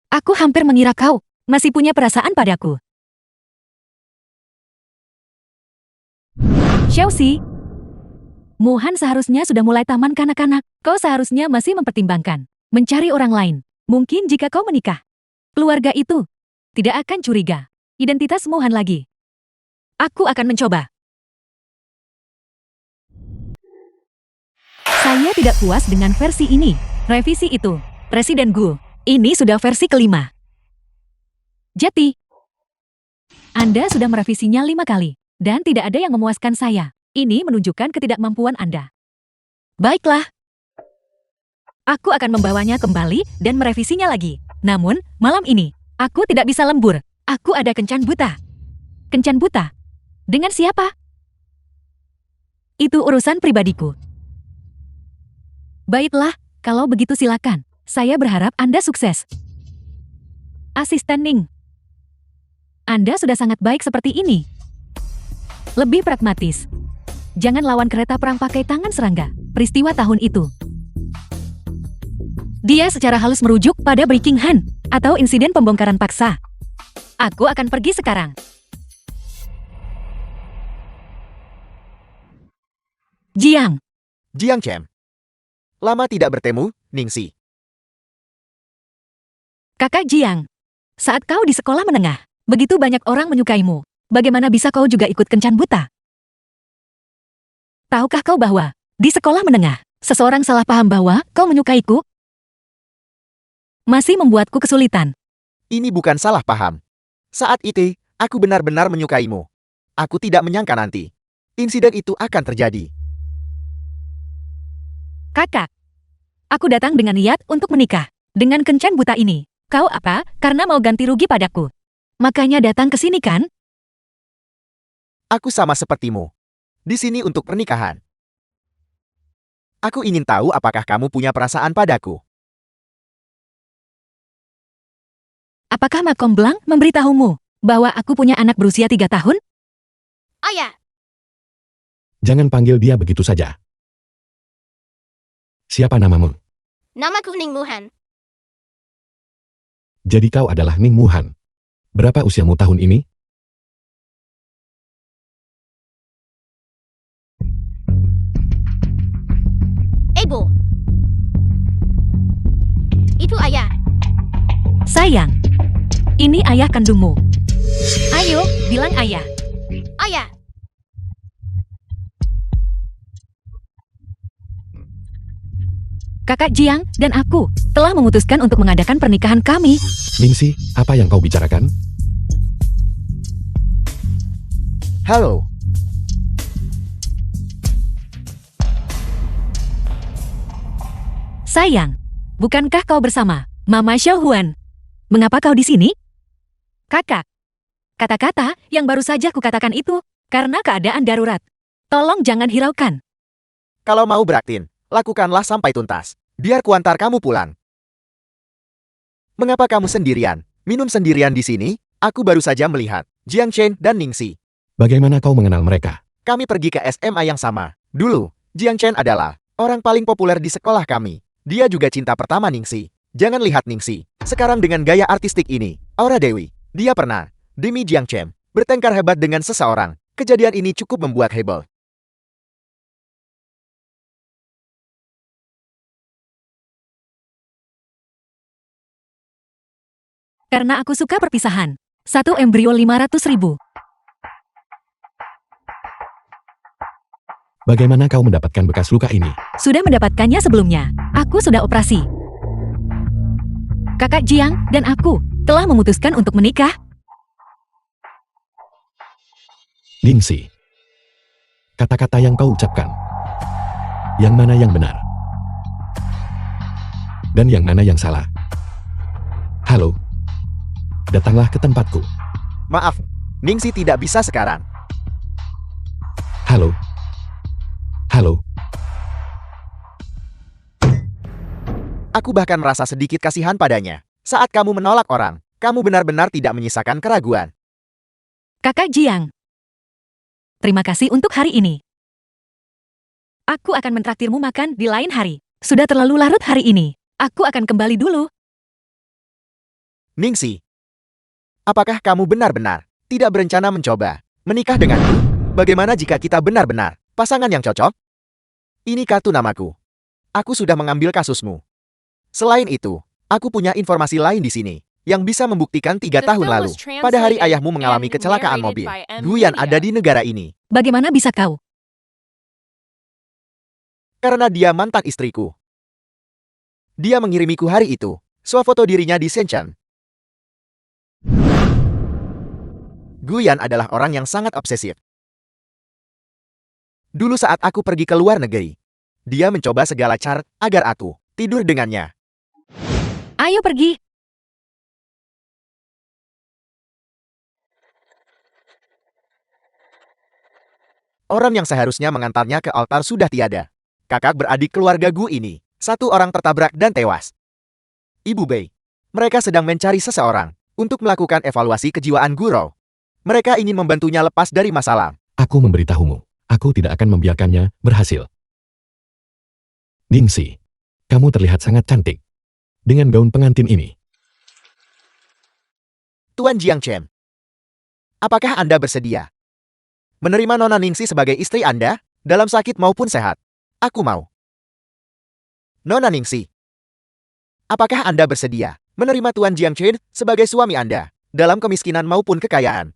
Aku hampir mengira kau masih punya perasaan padaku. Xiaoxi, Muhan seharusnya sudah mulai taman kanak-kanak. Kau seharusnya masih mempertimbangkan mencari orang lain. Mungkin jika kau menikah, keluarga itu tidak akan curiga identitas Muhan lagi. Aku akan mencoba. Saya tidak puas dengan versi ini. Revisi itu, Presiden Gu. Ini sudah versi kelima. Jadi, Anda sudah merevisinya 5 kali, dan tidak ada yang memuaskan saya. Ini menunjukkan ketidakmampuan Anda. Baiklah. Aku akan membawanya kembali dan merevisinya lagi. Namun, malam ini, aku tidak bisa lembur. Aku ada kencan buta. Kencan buta? Dengan siapa? Itu urusan pribadiku. Baiklah, kalau begitu silakan. Saya berharap Anda sukses. Asisten Ning. Anda sudah sangat baik seperti ini. Lebih pragmatis. Jangan lawan kereta perang pakai tangan serangga. Peristiwa tahun itu. Dia secara halus merujuk pada Breaking Han atau insiden pembongkaran paksa. Aku akan pergi sekarang. Jiang. Jiang Chen. Lama tidak bertemu, Ningxi. Kakak Jiang. Saat kau di sekolah menengah, begitu banyak orang menyukaimu. Bagaimana bisa kau juga ikut kencan buta? Tahukah kau bahwa di sekolah menengah, seseorang salah paham bahwa kau menyukaiku? Masih membuatku kesulitan. Ini bukan salah paham. Saat itu, aku benar-benar menyukaimu. Aku tidak menyangka nanti insiden itu akan terjadi. Kakak, aku datang dengan niat untuk menikah. Dengan kencan buta ini, kau apa? Karena mau ganti rugi padaku. Makanya datang ke sini kan? Aku sama sepertimu. Di sini untuk pernikahan. Aku ingin tahu apakah kamu punya perasaan padaku. Apakah Makom Blanc memberitahumu bahwa aku punya anak berusia 3 tahun? Ayah, Jangan panggil dia begitu saja. Siapa namamu? namaku Ning Muhan. Jadi kau adalah Ning Muhan. Berapa usiamu tahun ini? Ibu. Itu ayah. Sayang, ini ayah kandungmu. Ayo, bilang ayah. Ayah. Kakak Jiang dan aku telah memutuskan untuk mengadakan pernikahan kami. Ningxi, apa yang kau bicarakan? Halo. Sayang, bukankah kau bersama Mama Xiaohuan? Mengapa kau di sini? Kakak, kata-kata yang baru saja kukatakan itu karena keadaan darurat. Tolong jangan hiraukan. Kalau mau beraktin, lakukanlah sampai tuntas. Biar kuantar kamu pulang. Mengapa kamu sendirian? Minum sendirian di sini? Aku baru saja melihat Jiang Chen dan Ningxi. Bagaimana kau mengenal mereka? Kami pergi ke SMA yang sama. Dulu, Jiang Chen adalah orang paling populer di sekolah kami. Dia juga cinta pertama Ningxi. Jangan lihat Ningxi sekarang dengan gaya artistik ini. Aura Dewi. Dia pernah, demi Jiang Chen, bertengkar hebat dengan seseorang. Kejadian ini cukup membuat heboh. Karena aku suka perpisahan. 1 embrio 500.000. Bagaimana kau mendapatkan bekas luka ini? Sudah mendapatkannya sebelumnya. Aku sudah operasi. Kakak Jiang dan aku telah memutuskan untuk menikah. Ningxi. Kata-kata yang kau ucapkan. Yang mana yang benar? Dan yang mana yang salah? Halo. Datanglah ke tempatku. Maaf, Ningxi tidak bisa sekarang. Halo. Halo. Aku bahkan merasa sedikit kasihan padanya. Saat kamu menolak orang, kamu benar-benar tidak menyisakan keraguan. Kakak Jiang. Terima kasih untuk hari ini. Aku akan mentraktirmu makan di lain hari. Sudah terlalu larut hari ini. Aku akan kembali dulu. Ningsi, apakah kamu benar-benar tidak berencana mencoba menikah denganku? Bagaimana jika kita benar-benar pasangan yang cocok? Ini kartu namaku. Aku sudah mengambil kasusmu. Selain itu, aku punya informasi lain di sini yang bisa membuktikan 3 tahun lalu, pada hari ayahmu mengalami kecelakaan mobil, Guyan ada di negara ini. Bagaimana bisa kau? Karena dia mantan istriku. Dia mengirimiku hari itu swafoto dirinya di Shenzhen. Guyan adalah orang yang sangat obsesif. Dulu saat aku pergi ke luar negeri, dia mencoba segala cara agar aku tidur dengannya. Ayo pergi. Orang yang seharusnya mengantarnya ke altar sudah tiada. Kakak beradik keluarga Gu ini, satu orang tertabrak dan tewas. Ibu Bei, mereka sedang mencari seseorang untuk melakukan evaluasi kejiwaan Guro. Mereka ingin membantunya lepas dari masalah. Aku memberitahumu, aku tidak akan membiarkannya berhasil. Ningsi, kamu terlihat sangat cantik dengan gaun pengantin ini. Tuan Jiang Chen, apakah Anda bersedia menerima Nona Ningsi sebagai istri Anda, dalam sakit maupun sehat? Aku mau. Nona Ningsi, apakah Anda bersedia menerima Tuan Jiang Chen sebagai suami Anda, dalam kemiskinan maupun kekayaan?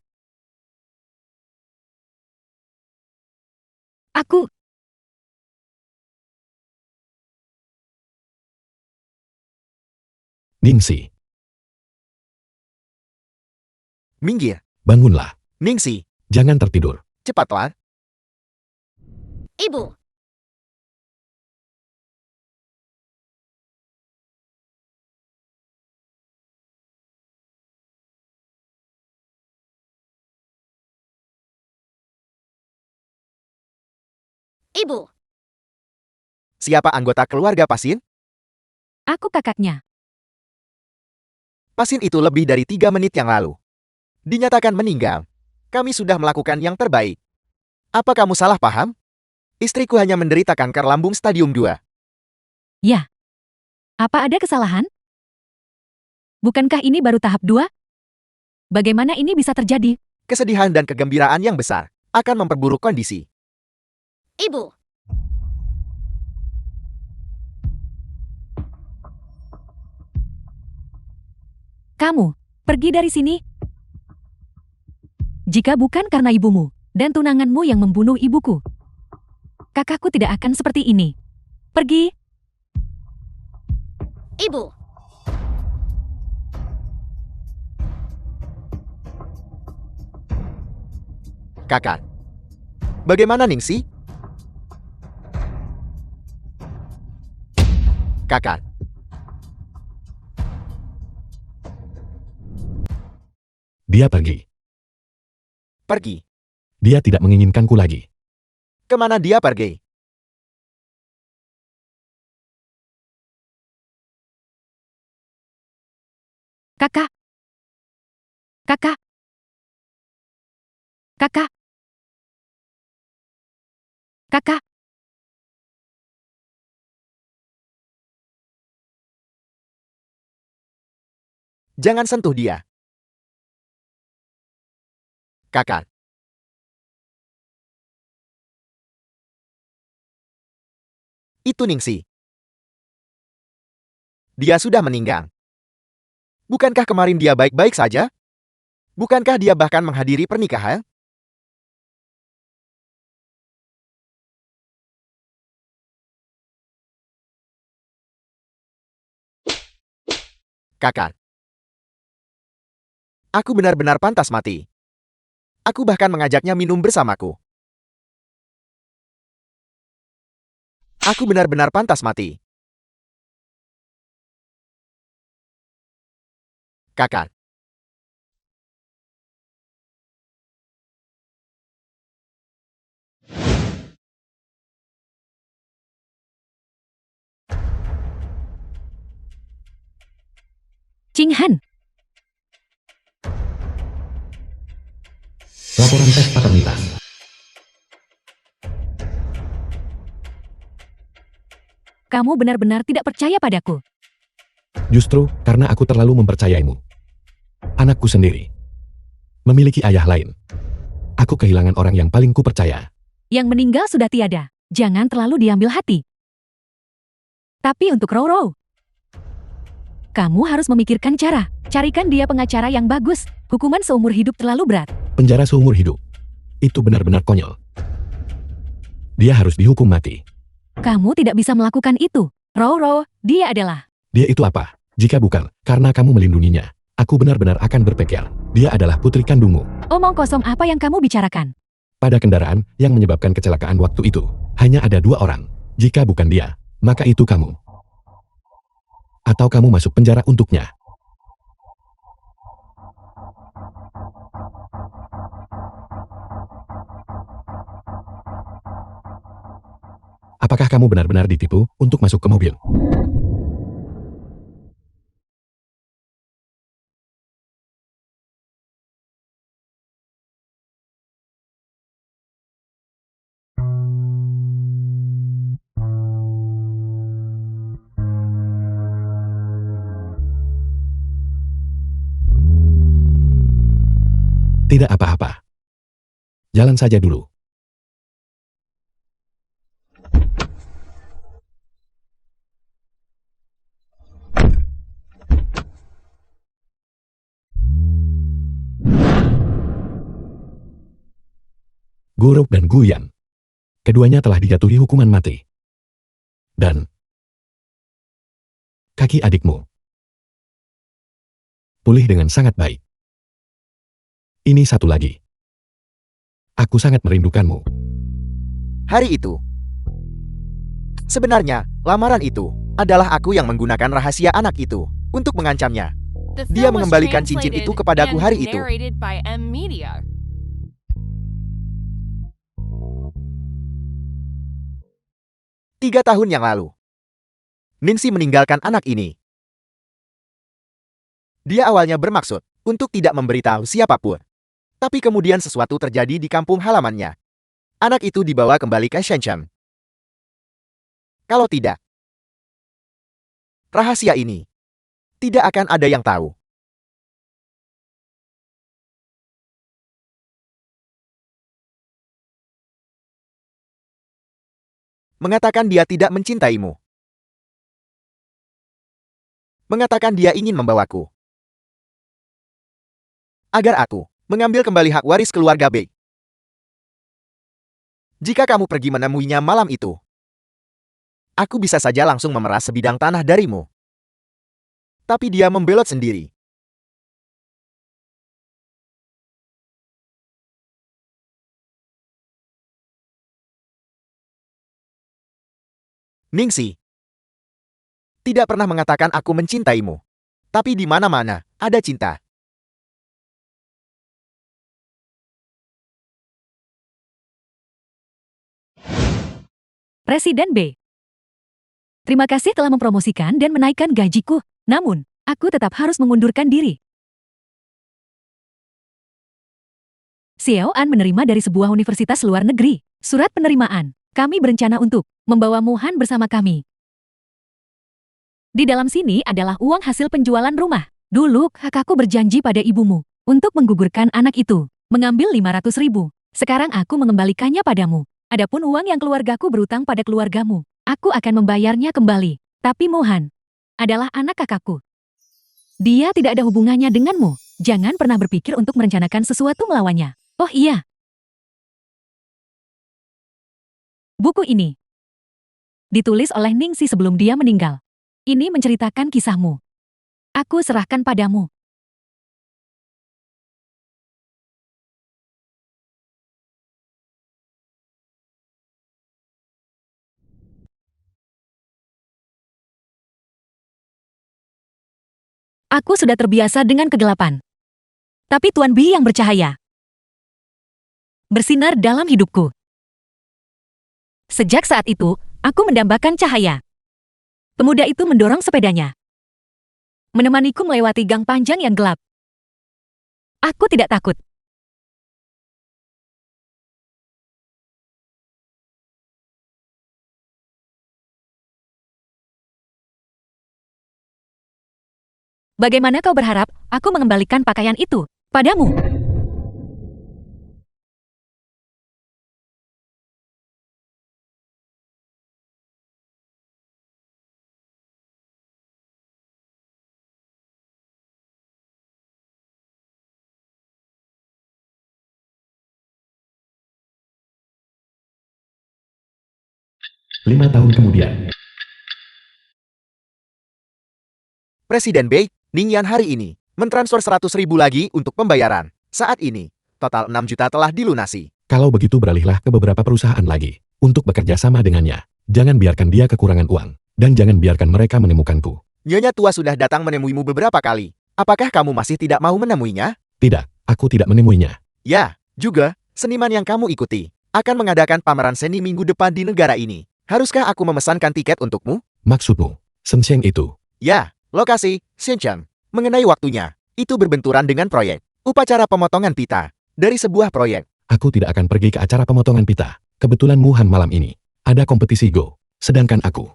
Aku. Ningsi, Minggir. bangunlah. Ningsi, Jangan tertidur. cepatlah. Ibu. Ibu. Siapa anggota keluarga Pasin? Aku kakaknya. Pasin itu lebih dari 3 menit yang lalu dinyatakan meninggal. Kami sudah melakukan yang terbaik. Apa kamu salah paham? Istriku hanya menderita kanker lambung stadium 2. Ya. Apa ada kesalahan? Bukankah ini baru tahap 2? Bagaimana ini bisa terjadi? Kesedihan dan kegembiraan yang besar akan memperburuk kondisi. Ibu. Kamu, pergi dari sini. Jika bukan karena ibumu dan tunanganmu yang membunuh ibuku, kakakku tidak akan seperti ini. Pergi. Ibu. Kakak, bagaimana Ningsi? Kakak, Dia pergi. pergi. Dia tidak menginginkanku lagi. Kemana dia pergi? Kakak. Kakak. Kakak. Kakak. Jangan sentuh dia. Kakak, itu Ningsi. Dia sudah meninggal. Bukankah kemarin dia baik-baik saja? Bukankah dia bahkan menghadiri pernikahan? Kakak, aku benar-benar pantas mati. Aku bahkan mengajaknya minum bersamaku. Aku benar-benar pantas mati. Kakak, Ching Han. Laporan tes paternitas. Kamu benar-benar tidak percaya padaku. Justru karena aku terlalu mempercayaimu. Anakku sendiri. Memiliki ayah lain. Aku kehilangan orang yang paling kupercaya. Yang meninggal sudah tiada. Jangan terlalu diambil hati. Tapi untuk Roro, kamu harus memikirkan cara. Carikan dia pengacara yang bagus. Hukuman seumur hidup terlalu berat. Penjara seumur hidup. Itu benar-benar konyol. Dia harus dihukum mati. Kamu tidak bisa melakukan itu. Roro, dia adalah... Dia itu apa? Jika bukan, karena kamu melindunginya, aku benar-benar akan berpikir. Dia adalah putri kandungmu. Omong kosong apa yang kamu bicarakan? Pada kendaraan yang menyebabkan kecelakaan waktu itu, hanya ada 2 orang. Jika bukan dia, maka itu kamu. Atau kamu masuk penjara untuknya. Apakah kamu benar-benar ditipu untuk masuk ke mobil? Tidak apa-apa. Jalan saja dulu. Guruk dan Guyan. Keduanya telah dijatuhi hukuman mati. Dan kaki adikmu pulih dengan sangat baik. Ini satu lagi. Aku sangat merindukanmu. Hari itu. Sebenarnya, lamaran itu adalah aku yang menggunakan rahasia anak itu untuk mengancamnya. The Dia film was mengembalikan cincin translated itu kepadaku and hari itu. narrated by M Media. 3 tahun yang lalu. Ningsi meninggalkan anak ini. Dia awalnya bermaksud untuk tidak memberitahu siapapun. Tapi kemudian sesuatu terjadi di kampung halamannya. Anak itu dibawa kembali ke Shenzhen. Kalau tidak, rahasia ini tidak akan ada yang tahu. Mengatakan dia tidak mencintaimu. Mengatakan dia ingin membawaku. Agar aku mengambil kembali hak waris keluarga Bei. Jika kamu pergi menemuinya malam itu, aku bisa saja langsung memeras sebidang tanah darimu. Tapi dia membelot sendiri. Ningsi tidak pernah mengatakan aku mencintaimu. Tapi di mana-mana ada cinta. Presiden B. Terima kasih telah mempromosikan dan menaikkan gajiku. Namun, aku tetap harus mengundurkan diri. Xiao An menerima dari sebuah universitas luar negeri. Surat penerimaan. Kami berencana untuk membawa Muhan bersama kami. Di dalam sini adalah uang hasil penjualan rumah. Dulu, kakakku berjanji pada ibumu untuk menggugurkan anak itu, mengambil 500.000. Sekarang aku mengembalikannya padamu. Adapun uang yang keluargaku berutang pada keluargamu, aku akan membayarnya kembali. Tapi Mohan adalah anak kakakku. Dia tidak ada hubungannya denganmu. Jangan pernah berpikir untuk merencanakan sesuatu melawannya. Oh iya. Buku ini ditulis oleh Ningsi sebelum dia meninggal. Ini menceritakan kisahmu. Aku serahkan padamu. Aku sudah terbiasa dengan kegelapan. Tapi Tuan Bi yang bercahaya bersinar dalam hidupku. Sejak saat itu, aku mendambakan cahaya. Pemuda itu mendorong sepedanya, menemaniku melewati gang panjang yang gelap. Aku tidak takut. Bagaimana kau berharap aku mengembalikan pakaian itu padamu? Lima tahun kemudian, Presiden Bei, Ningyan hari ini mentransfer 100.000 lagi untuk pembayaran. Saat ini, total 6 juta telah dilunasi. kalau begitu beralihlah ke beberapa perusahaan lagi untuk bekerja sama dengannya. Jangan biarkan dia kekurangan uang, dan jangan biarkan mereka menemukanku. Nyonya tua sudah datang menemuimu beberapa kali. Apakah kamu masih tidak mau menemuinya? Tidak, aku tidak menemuinya. Ya, juga, seniman yang kamu ikuti akan mengadakan pameran seni minggu depan di negara ini. Haruskah aku memesankan tiket untukmu? Maksudmu, Shensheng itu? Ya, lokasi, Shenzhen. Mengenai waktunya, itu berbenturan dengan proyek upacara pemotongan pita dari sebuah proyek. Aku tidak akan pergi ke acara pemotongan pita. Kebetulan Wuhan malam ini ada kompetisi Go, sedangkan aku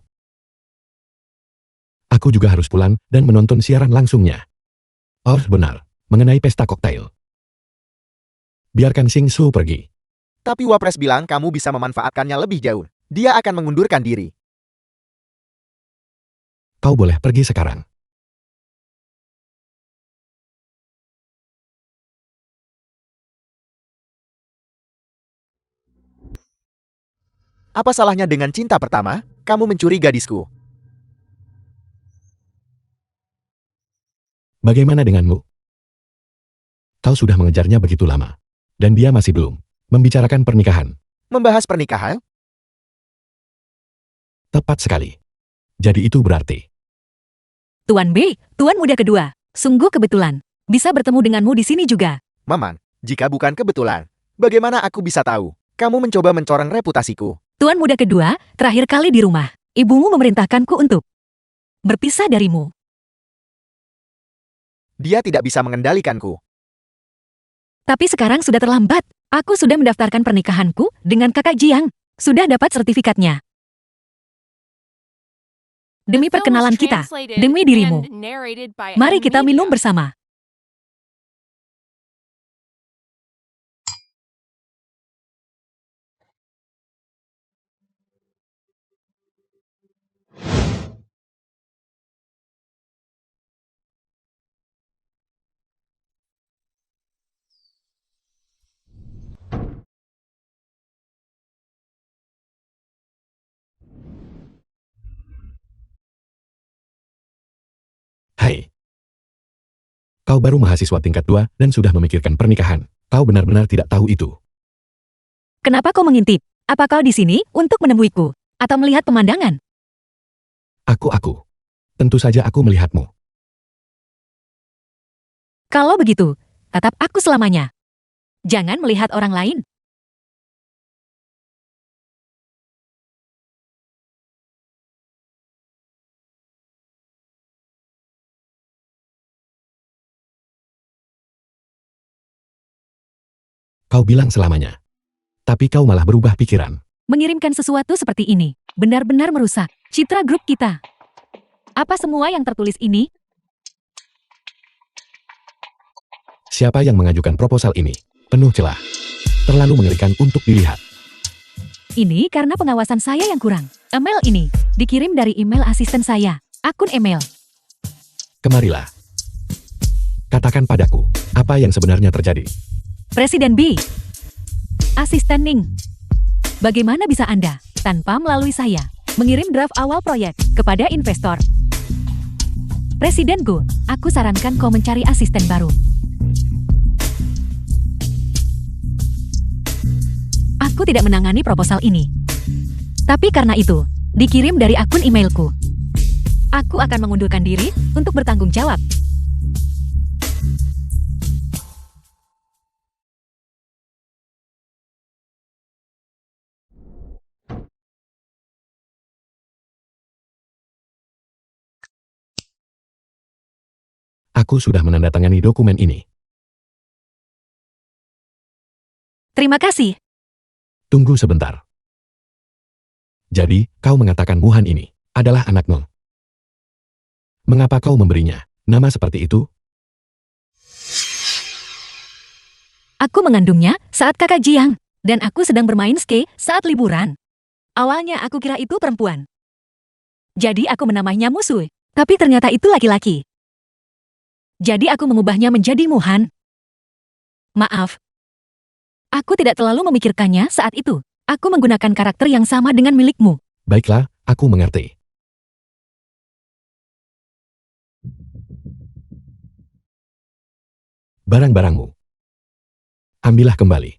juga harus pulang dan menonton siaran langsungnya. Oh, benar, mengenai pesta koktail. Biarkan Xing Su pergi. Tapi Wapres bilang kamu bisa memanfaatkannya lebih jauh. Dia akan mengundurkan diri. Kau boleh pergi sekarang. Apa salahnya dengan cinta pertama? Kamu mencuri gadisku. Bagaimana denganmu? Kau sudah mengejarnya begitu lama, dan dia masih belum membicarakan pernikahan. Membahas pernikahan? Tepat sekali. Jadi itu berarti, Tuan B, Tuan muda kedua. Sungguh kebetulan. Bisa bertemu denganmu di sini juga. Maman, jika bukan kebetulan, bagaimana aku bisa tahu? Kamu mencoba mencoreng reputasiku. Tuan muda kedua, terakhir kali di rumah. Ibumu memerintahkanku untuk berpisah darimu. Dia tidak bisa mengendalikanku. Tapi sekarang sudah terlambat. Aku sudah mendaftarkan pernikahanku dengan kakak Jiang. Sudah dapat sertifikatnya. Demi The film was perkenalan kita, translated demi dirimu. and narrated by Mari M kita minum Media. bersama. hai. Kau baru mahasiswa tingkat 2 dan sudah memikirkan pernikahan. Kau benar-benar tidak tahu itu. Kenapa kau mengintip? Apa kau di sini untuk menemuiku? Atau melihat pemandangan? Aku. Tentu saja aku melihatmu. Kalau begitu, tatap aku selamanya. Jangan melihat orang lain. Kau bilang selamanya. Tapi kau malah berubah pikiran. Mengirimkan sesuatu seperti ini benar-benar merusak citra grup kita. Apa semua yang tertulis ini? Siapa yang mengajukan proposal ini? Penuh celah. Terlalu mengerikan untuk dilihat. Ini karena pengawasan saya yang kurang. Email ini dikirim dari email asisten saya. Akun email. Kemarilah. Katakan padaku, apa yang sebenarnya terjadi? Presiden B. Asisten Ning. Bagaimana bisa Anda, tanpa melalui saya, mengirim draft awal proyek kepada investor? Presiden Go, aku sarankan kau mencari asisten baru. Aku tidak menangani proposal ini. Tapi karena itu, dikirim dari akun emailku. Aku akan mengundurkan diri untuk bertanggung jawab. Aku sudah menandatangani dokumen ini. Terima kasih. Tunggu sebentar. Jadi, kau mengatakan Wuhan ini adalah anakmu. Mengapa kau memberinya Nama seperti itu? Aku mengandungnya saat kakak Jiang, dan aku sedang bermain skate saat liburan. Awalnya aku kira itu perempuan. Jadi aku menamainya Musuh, tapi ternyata itu laki-laki. Jadi aku mengubahnya menjadi Muhan. Maaf. Aku tidak terlalu memikirkannya saat itu. Aku menggunakan karakter yang sama dengan milikmu. Baiklah, aku mengerti. Barang-barangmu. Ambillah kembali.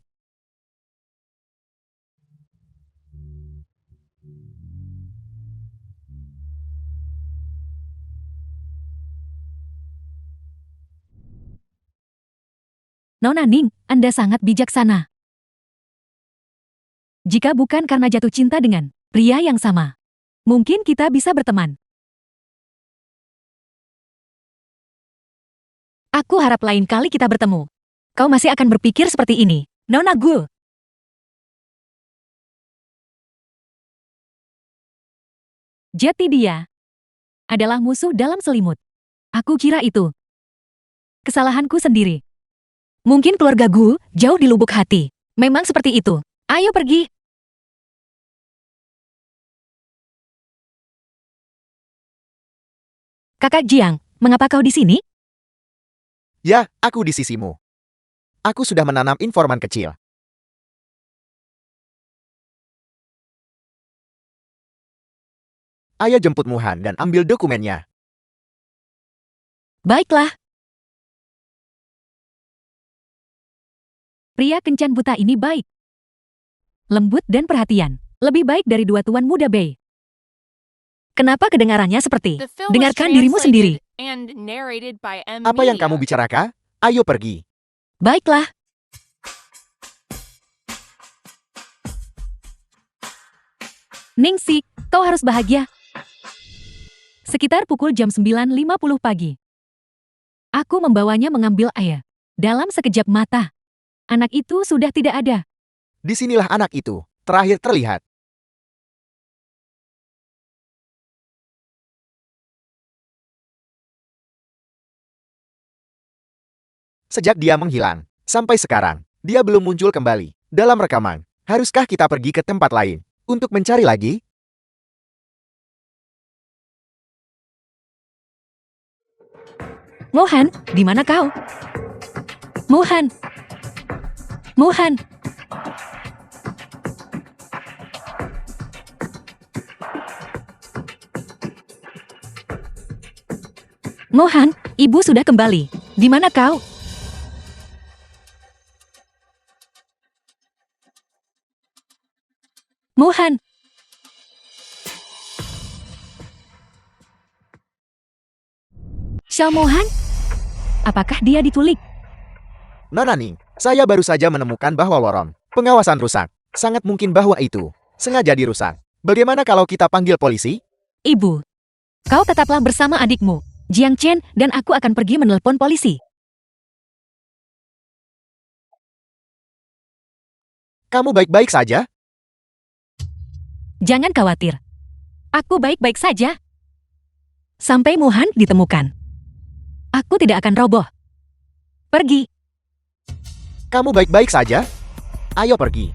Nona Ning, Anda sangat bijaksana. Jika bukan karena jatuh cinta dengan pria yang sama, mungkin kita bisa berteman. Aku harap lain kali kita bertemu. Kau masih akan berpikir seperti ini, Nona Gu. Jadi dia adalah musuh dalam selimut. Aku kira itu kesalahanku sendiri. Mungkin keluarga Gu jauh di lubuk hati. Memang seperti itu. Ayo pergi. Kakak Jiang, mengapa kau di sini? Ya, aku di sisimu. Aku sudah menanam informan kecil. Ayo jemput Muhan dan ambil dokumennya. Baiklah. Pria kencan buta ini baik. Lembut dan perhatian. Lebih baik dari dua tuan muda Bei. Kenapa kedengarannya seperti? The film was Dengarkan dirimu sendiri. translated and narrated by M Apa yang kamu Media. bicarakan? Ayo pergi. Baiklah. Ningsi, kau harus bahagia. Sekitar pukul jam 9.50 pagi. Aku membawanya mengambil air. Dalam sekejap mata, anak itu sudah tidak ada. Disinilah anak itu, terakhir terlihat. Sejak dia menghilang, sampai sekarang, dia belum muncul kembali. Dalam rekaman, haruskah kita pergi ke tempat lain untuk mencari lagi? Mohan, di mana kau? Mohan. Mohan. Mohan, ibu sudah kembali. Di mana kau? Mohan. Xiao Mohan? Apakah dia diculik? Nona Ning, saya baru saja menemukan bahwa lorong pengawasan rusak. Sangat mungkin bahwa itu sengaja dirusak. Bagaimana kalau kita panggil polisi? Ibu, kau tetaplah bersama adikmu, Jiang Chen, dan aku akan pergi menelpon polisi. Kamu baik-baik saja? Jangan khawatir. Aku baik-baik saja. Sampai Mohan ditemukan. Aku tidak akan roboh. Pergi. Kamu baik-baik saja? Ayo pergi.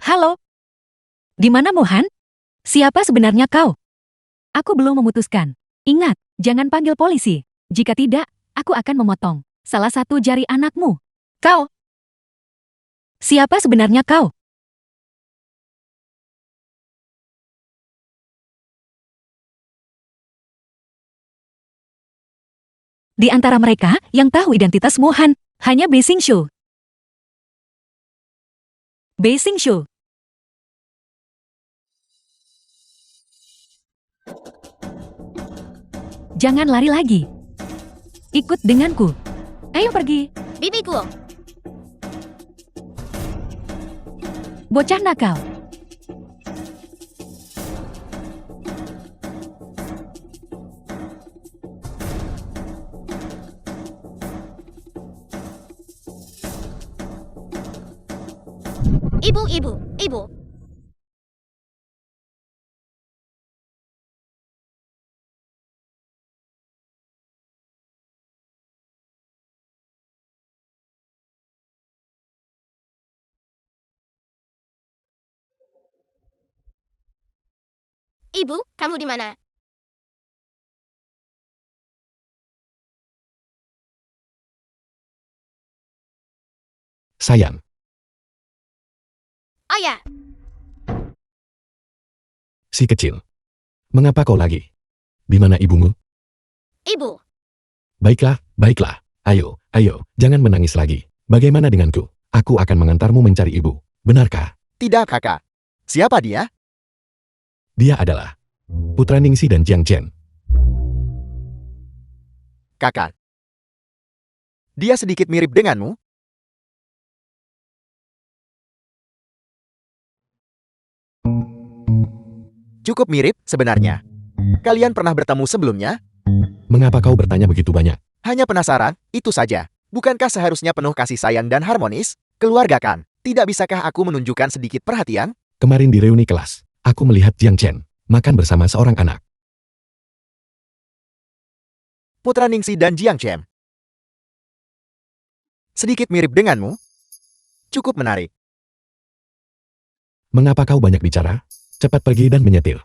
Halo. Di mana Mohan? Siapa sebenarnya kau? Aku belum memutuskan. Ingat, jangan panggil polisi. Jika tidak, aku akan memotong salah satu jari anakmu. Kau. Siapa sebenarnya kau? Di antara mereka yang tahu identitas Mohan, hanya Bei Xingxiu. Bei Xingxiu. Jangan lari lagi. Ikut denganku. Ayo pergi. Bibiku. Bocah nakal. Ibu. Ibu, kamu di mana? Sayang, Ayah. si kecil. Mengapa kau lagi? Di mana ibumu? Ibu. Baiklah. Ayo, jangan menangis lagi. Bagaimana denganku? Aku akan mengantarmu mencari ibu. Benarkah? Tidak, kakak. Siapa dia? Dia adalah putra Ningxi dan Jiang Chen. Kakak. Dia sedikit mirip denganmu. Cukup mirip, sebenarnya. Kalian pernah bertemu sebelumnya? Mengapa kau bertanya begitu banyak? Hanya penasaran, itu saja. Bukankah seharusnya penuh kasih sayang dan harmonis? Keluarga kan? Tidak bisakah aku menunjukkan sedikit perhatian? Kemarin di reuni kelas, aku melihat Jiang Chen makan bersama seorang anak. Putra Ningxi dan Jiang Chen. Sedikit mirip denganmu? Cukup menarik. Mengapa kau banyak bicara? Cepat pergi dan menyetir.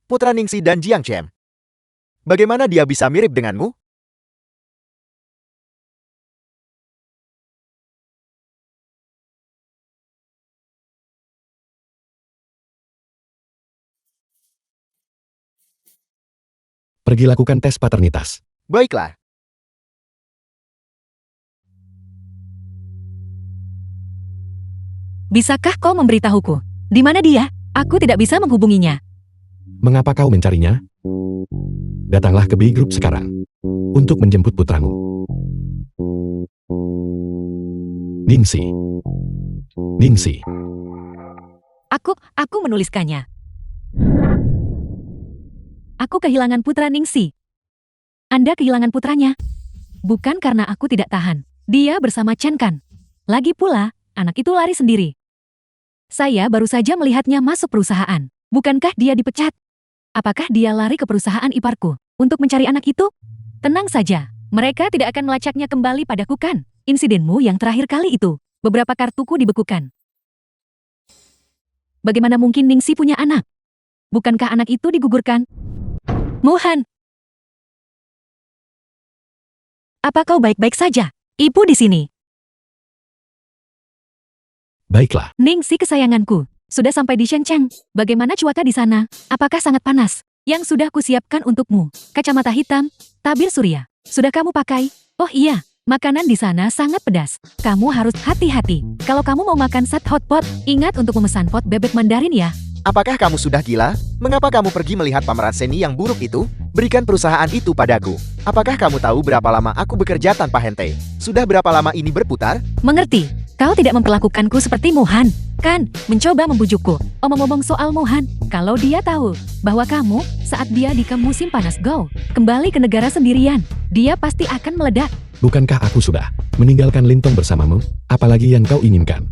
Putra Ningxi dan Jiang Chen. Bagaimana dia bisa mirip denganmu? Pergi lakukan tes paternitas. Baiklah. Bisakah kau memberitahuku? Di mana dia? Aku tidak bisa menghubunginya. Mengapa kau mencarinya? Datanglah ke B Group sekarang untuk menjemput putramu. Ningxi. Aku menuliskannya. Aku kehilangan putra Ningxi. Anda kehilangan putranya. Bukan karena aku tidak tahan. Dia bersama Chen Kan. Lagi pula, anak itu lari sendiri. Saya baru saja melihatnya masuk perusahaan. Bukankah dia dipecat? Apakah dia lari ke perusahaan iparku untuk mencari anak itu? Tenang saja, mereka tidak akan melacaknya kembali padaku kan? Insidenmu yang terakhir kali itu, beberapa kartuku dibekukan. Bagaimana mungkin Ningxi punya anak? Bukankah anak itu digugurkan? Mohan! Apa kau baik-baik saja? Ibu di sini. Baiklah, Ningxi kesayanganku, sudah sampai di Shenzhen. Bagaimana cuaca di sana? Apakah sangat panas? Yang sudah kusiapkan untukmu, kacamata hitam, tabir surya. Sudah kamu pakai? Oh iya, makanan di sana sangat pedas. Kamu harus hati-hati. Kalau kamu mau makan sat hotpot, ingat untuk memesan pot bebek Mandarin ya. Apakah kamu sudah gila? Mengapa kamu pergi melihat pameran seni yang buruk itu? Berikan perusahaan itu padaku. Apakah kamu tahu berapa lama aku bekerja tanpa henti? Sudah berapa lama ini berputar? Mengerti? Kau tidak memperlakukanku seperti Mohan, kan? Mencoba membujukku. Omong-omong soal Mohan, kalau dia tahu bahwa kamu, saat dia di musim panas kembali ke negara sendirian, dia pasti akan meledak. bukankah aku sudah meninggalkan Lintong bersamamu? Apalagi yang kau inginkan?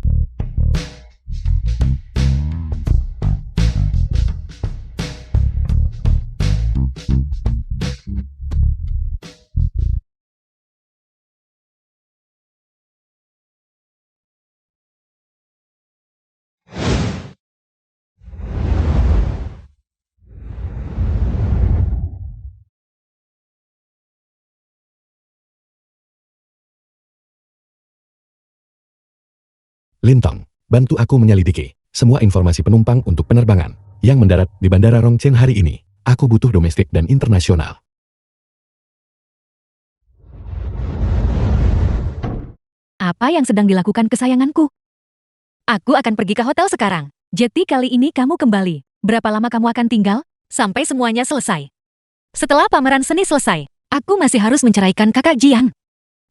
Lintong, bantu aku menyelidiki semua informasi penumpang untuk penerbangan yang mendarat di Bandara Rongcheng hari ini. Aku butuh domestik dan internasional. Apa yang sedang dilakukan kesayanganku? Aku akan pergi ke hotel sekarang. Jadi kali ini kamu kembali. Berapa lama kamu akan tinggal? Sampai semuanya selesai. Setelah pameran seni selesai, aku masih harus menceraikan kakak Jiang.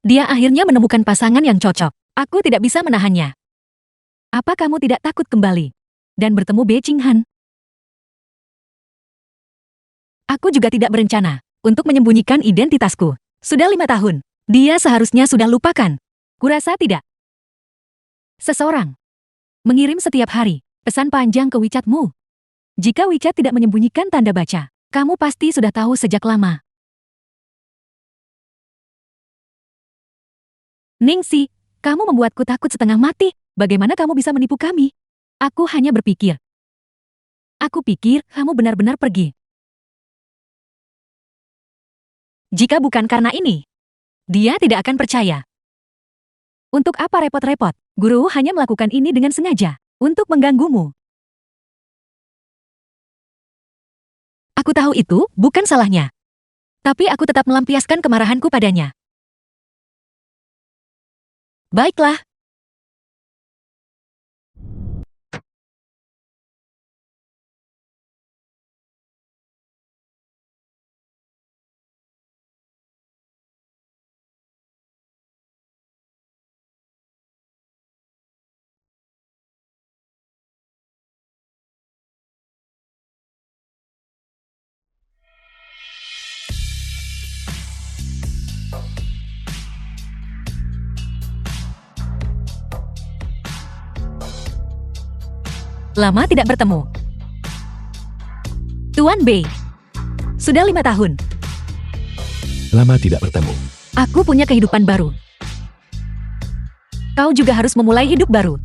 Dia akhirnya menemukan pasangan yang cocok. Aku tidak bisa menahannya. Apa kamu tidak takut kembali dan bertemu Bei Qinghan? Aku juga tidak berencana untuk menyembunyikan identitasku. Sudah 5 tahun. Dia seharusnya sudah lupakan. Kurasa tidak. Seseorang mengirim setiap hari pesan panjang ke WeChatmu. Jika WeChat tidak menyembunyikan tanda baca, kamu pasti sudah tahu sejak lama. Ningsi, kamu membuatku takut setengah mati. Bagaimana kamu bisa menipu kami? Aku hanya berpikir. Aku pikir kamu benar-benar pergi. Jika bukan karena ini, dia tidak akan percaya. Untuk apa repot-repot? Guru hanya melakukan ini dengan sengaja, untuk mengganggumu. Aku tahu itu bukan salahnya. Tapi aku tetap melampiaskan kemarahanku padanya. Baiklah. Lama tidak bertemu. Tuan Bei. Sudah 5 tahun. Lama tidak bertemu. Aku punya kehidupan baru. Kau juga harus memulai hidup baru.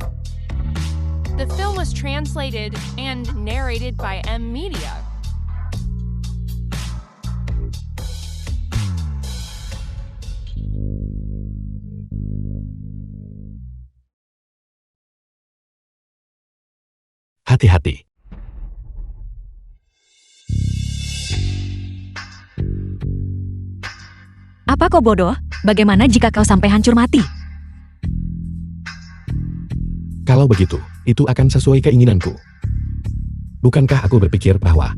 The film was translated and narrated by M Media. Hati-hati. Apa kau bodoh? Bagaimana jika kau sampai hancur mati? Kalau begitu, itu akan sesuai keinginanku. Bukankah aku berpikir bahwa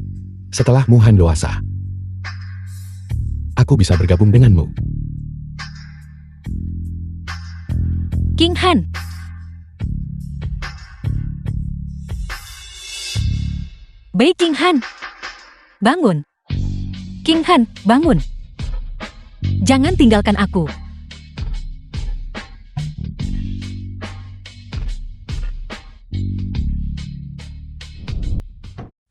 setelah Muhan dewasa, aku bisa bergabung denganmu? King Han. Bei King Han. Bangun. King Han, bangun. Jangan tinggalkan aku.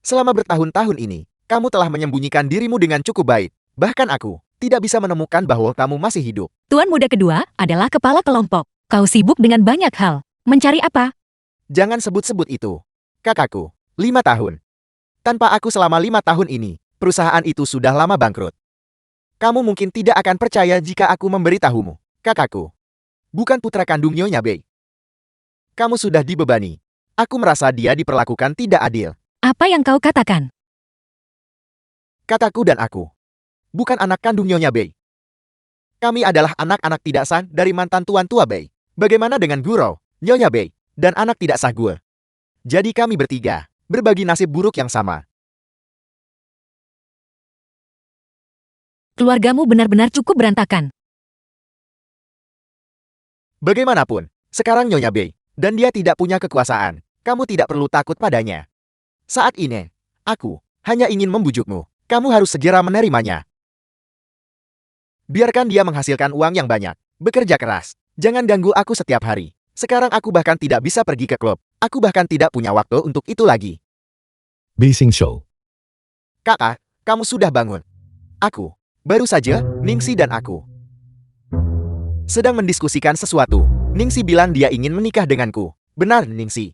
Selama bertahun-tahun ini, kamu telah menyembunyikan dirimu dengan cukup baik. Bahkan aku tidak bisa menemukan bahwa kamu masih hidup. Tuan muda kedua adalah kepala kelompok. Kau sibuk dengan banyak hal. Mencari apa? Jangan sebut-sebut itu. Kakakku, 5 tahun. Tanpa aku selama 5 tahun ini, perusahaan itu sudah lama bangkrut. Kamu mungkin tidak akan percaya jika aku memberitahumu. Kakakku bukan putra kandung Nyonya Bei. Kamu sudah dibebani. Aku merasa dia diperlakukan tidak adil. Apa yang kau katakan? Kataku dan aku bukan anak kandung Nyonya Bei. Kami adalah anak-anak tidak sah dari mantan tuan tua Bei. Bagaimana dengan Guru, Nyonya Bei, dan anak tidak sah gue? Jadi kami bertiga berbagi nasib buruk yang sama. Keluargamu benar-benar cukup berantakan. Bagaimanapun, sekarang Nyonya Bei, dan dia tidak punya kekuasaan. Kamu tidak perlu takut padanya. Saat ini, aku hanya ingin membujukmu. Kamu harus segera menerimanya. Biarkan dia menghasilkan uang yang banyak. Bekerja keras. Jangan ganggu aku setiap hari. Sekarang aku bahkan tidak bisa pergi ke klub. Aku bahkan tidak punya waktu untuk itu lagi. Bising Show. Kakak, kamu sudah bangun. Aku, baru saja, Ningsi dan aku sedang mendiskusikan sesuatu. Ningsi bilang dia ingin menikah denganku. Benar, Ningsi?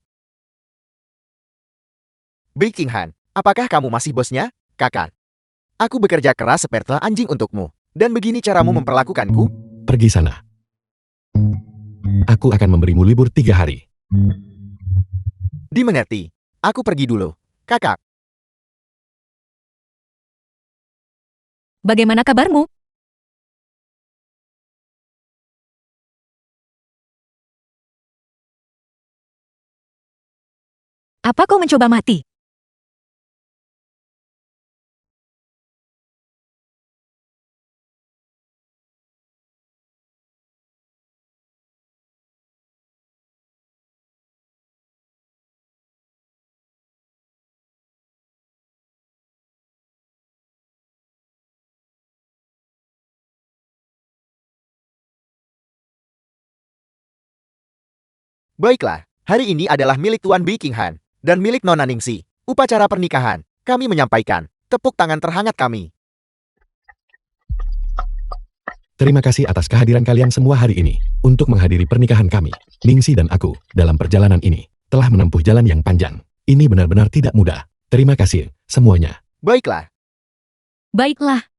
Bei King Han, apakah kamu masih bosnya? Kakak, aku bekerja keras seperti anjing untukmu. Dan begini caramu memperlakukanku? Pergi sana. Aku akan memberimu libur 3 hari. Dimengerti. Aku pergi dulu. Kakak. Bagaimana kabarmu? Apa kau mencoba mati? Baiklah, hari ini adalah milik Tuan Buckingham dan milik Nona Ningsi. Upacara pernikahan. Kami menyampaikan tepuk tangan terhangat kami. Terima kasih atas kehadiran kalian semua hari ini untuk menghadiri pernikahan kami. Ningsi dan aku dalam perjalanan ini telah menempuh jalan yang panjang. Ini benar-benar tidak mudah. Terima kasih semuanya. Baiklah, Baiklah.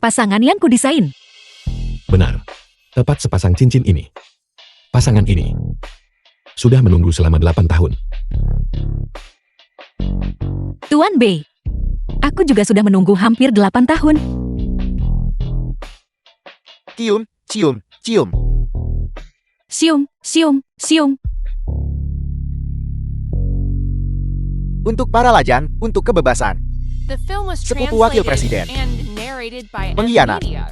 Pasangan yang kudesain. Benar. Tepat sepasang cincin ini. Pasangan ini sudah menunggu selama 8 tahun. Tuan B. Aku juga sudah menunggu hampir 8 tahun. cium, cium, cium. Sium, sium, sium. Untuk para lajang, untuk kebebasan. The film was Sekutu wakil presiden. translated and narrated by M Pengkhianat. Media.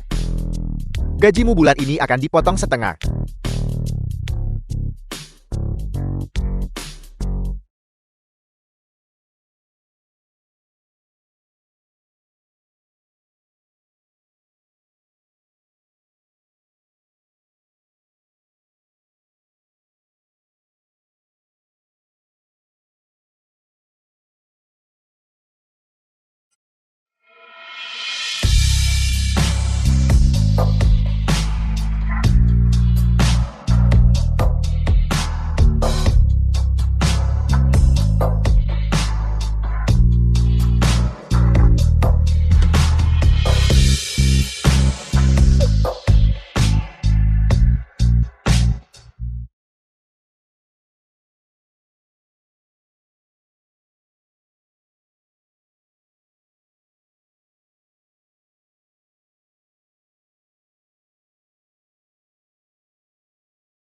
Gajimu bulan ini akan dipotong setengah.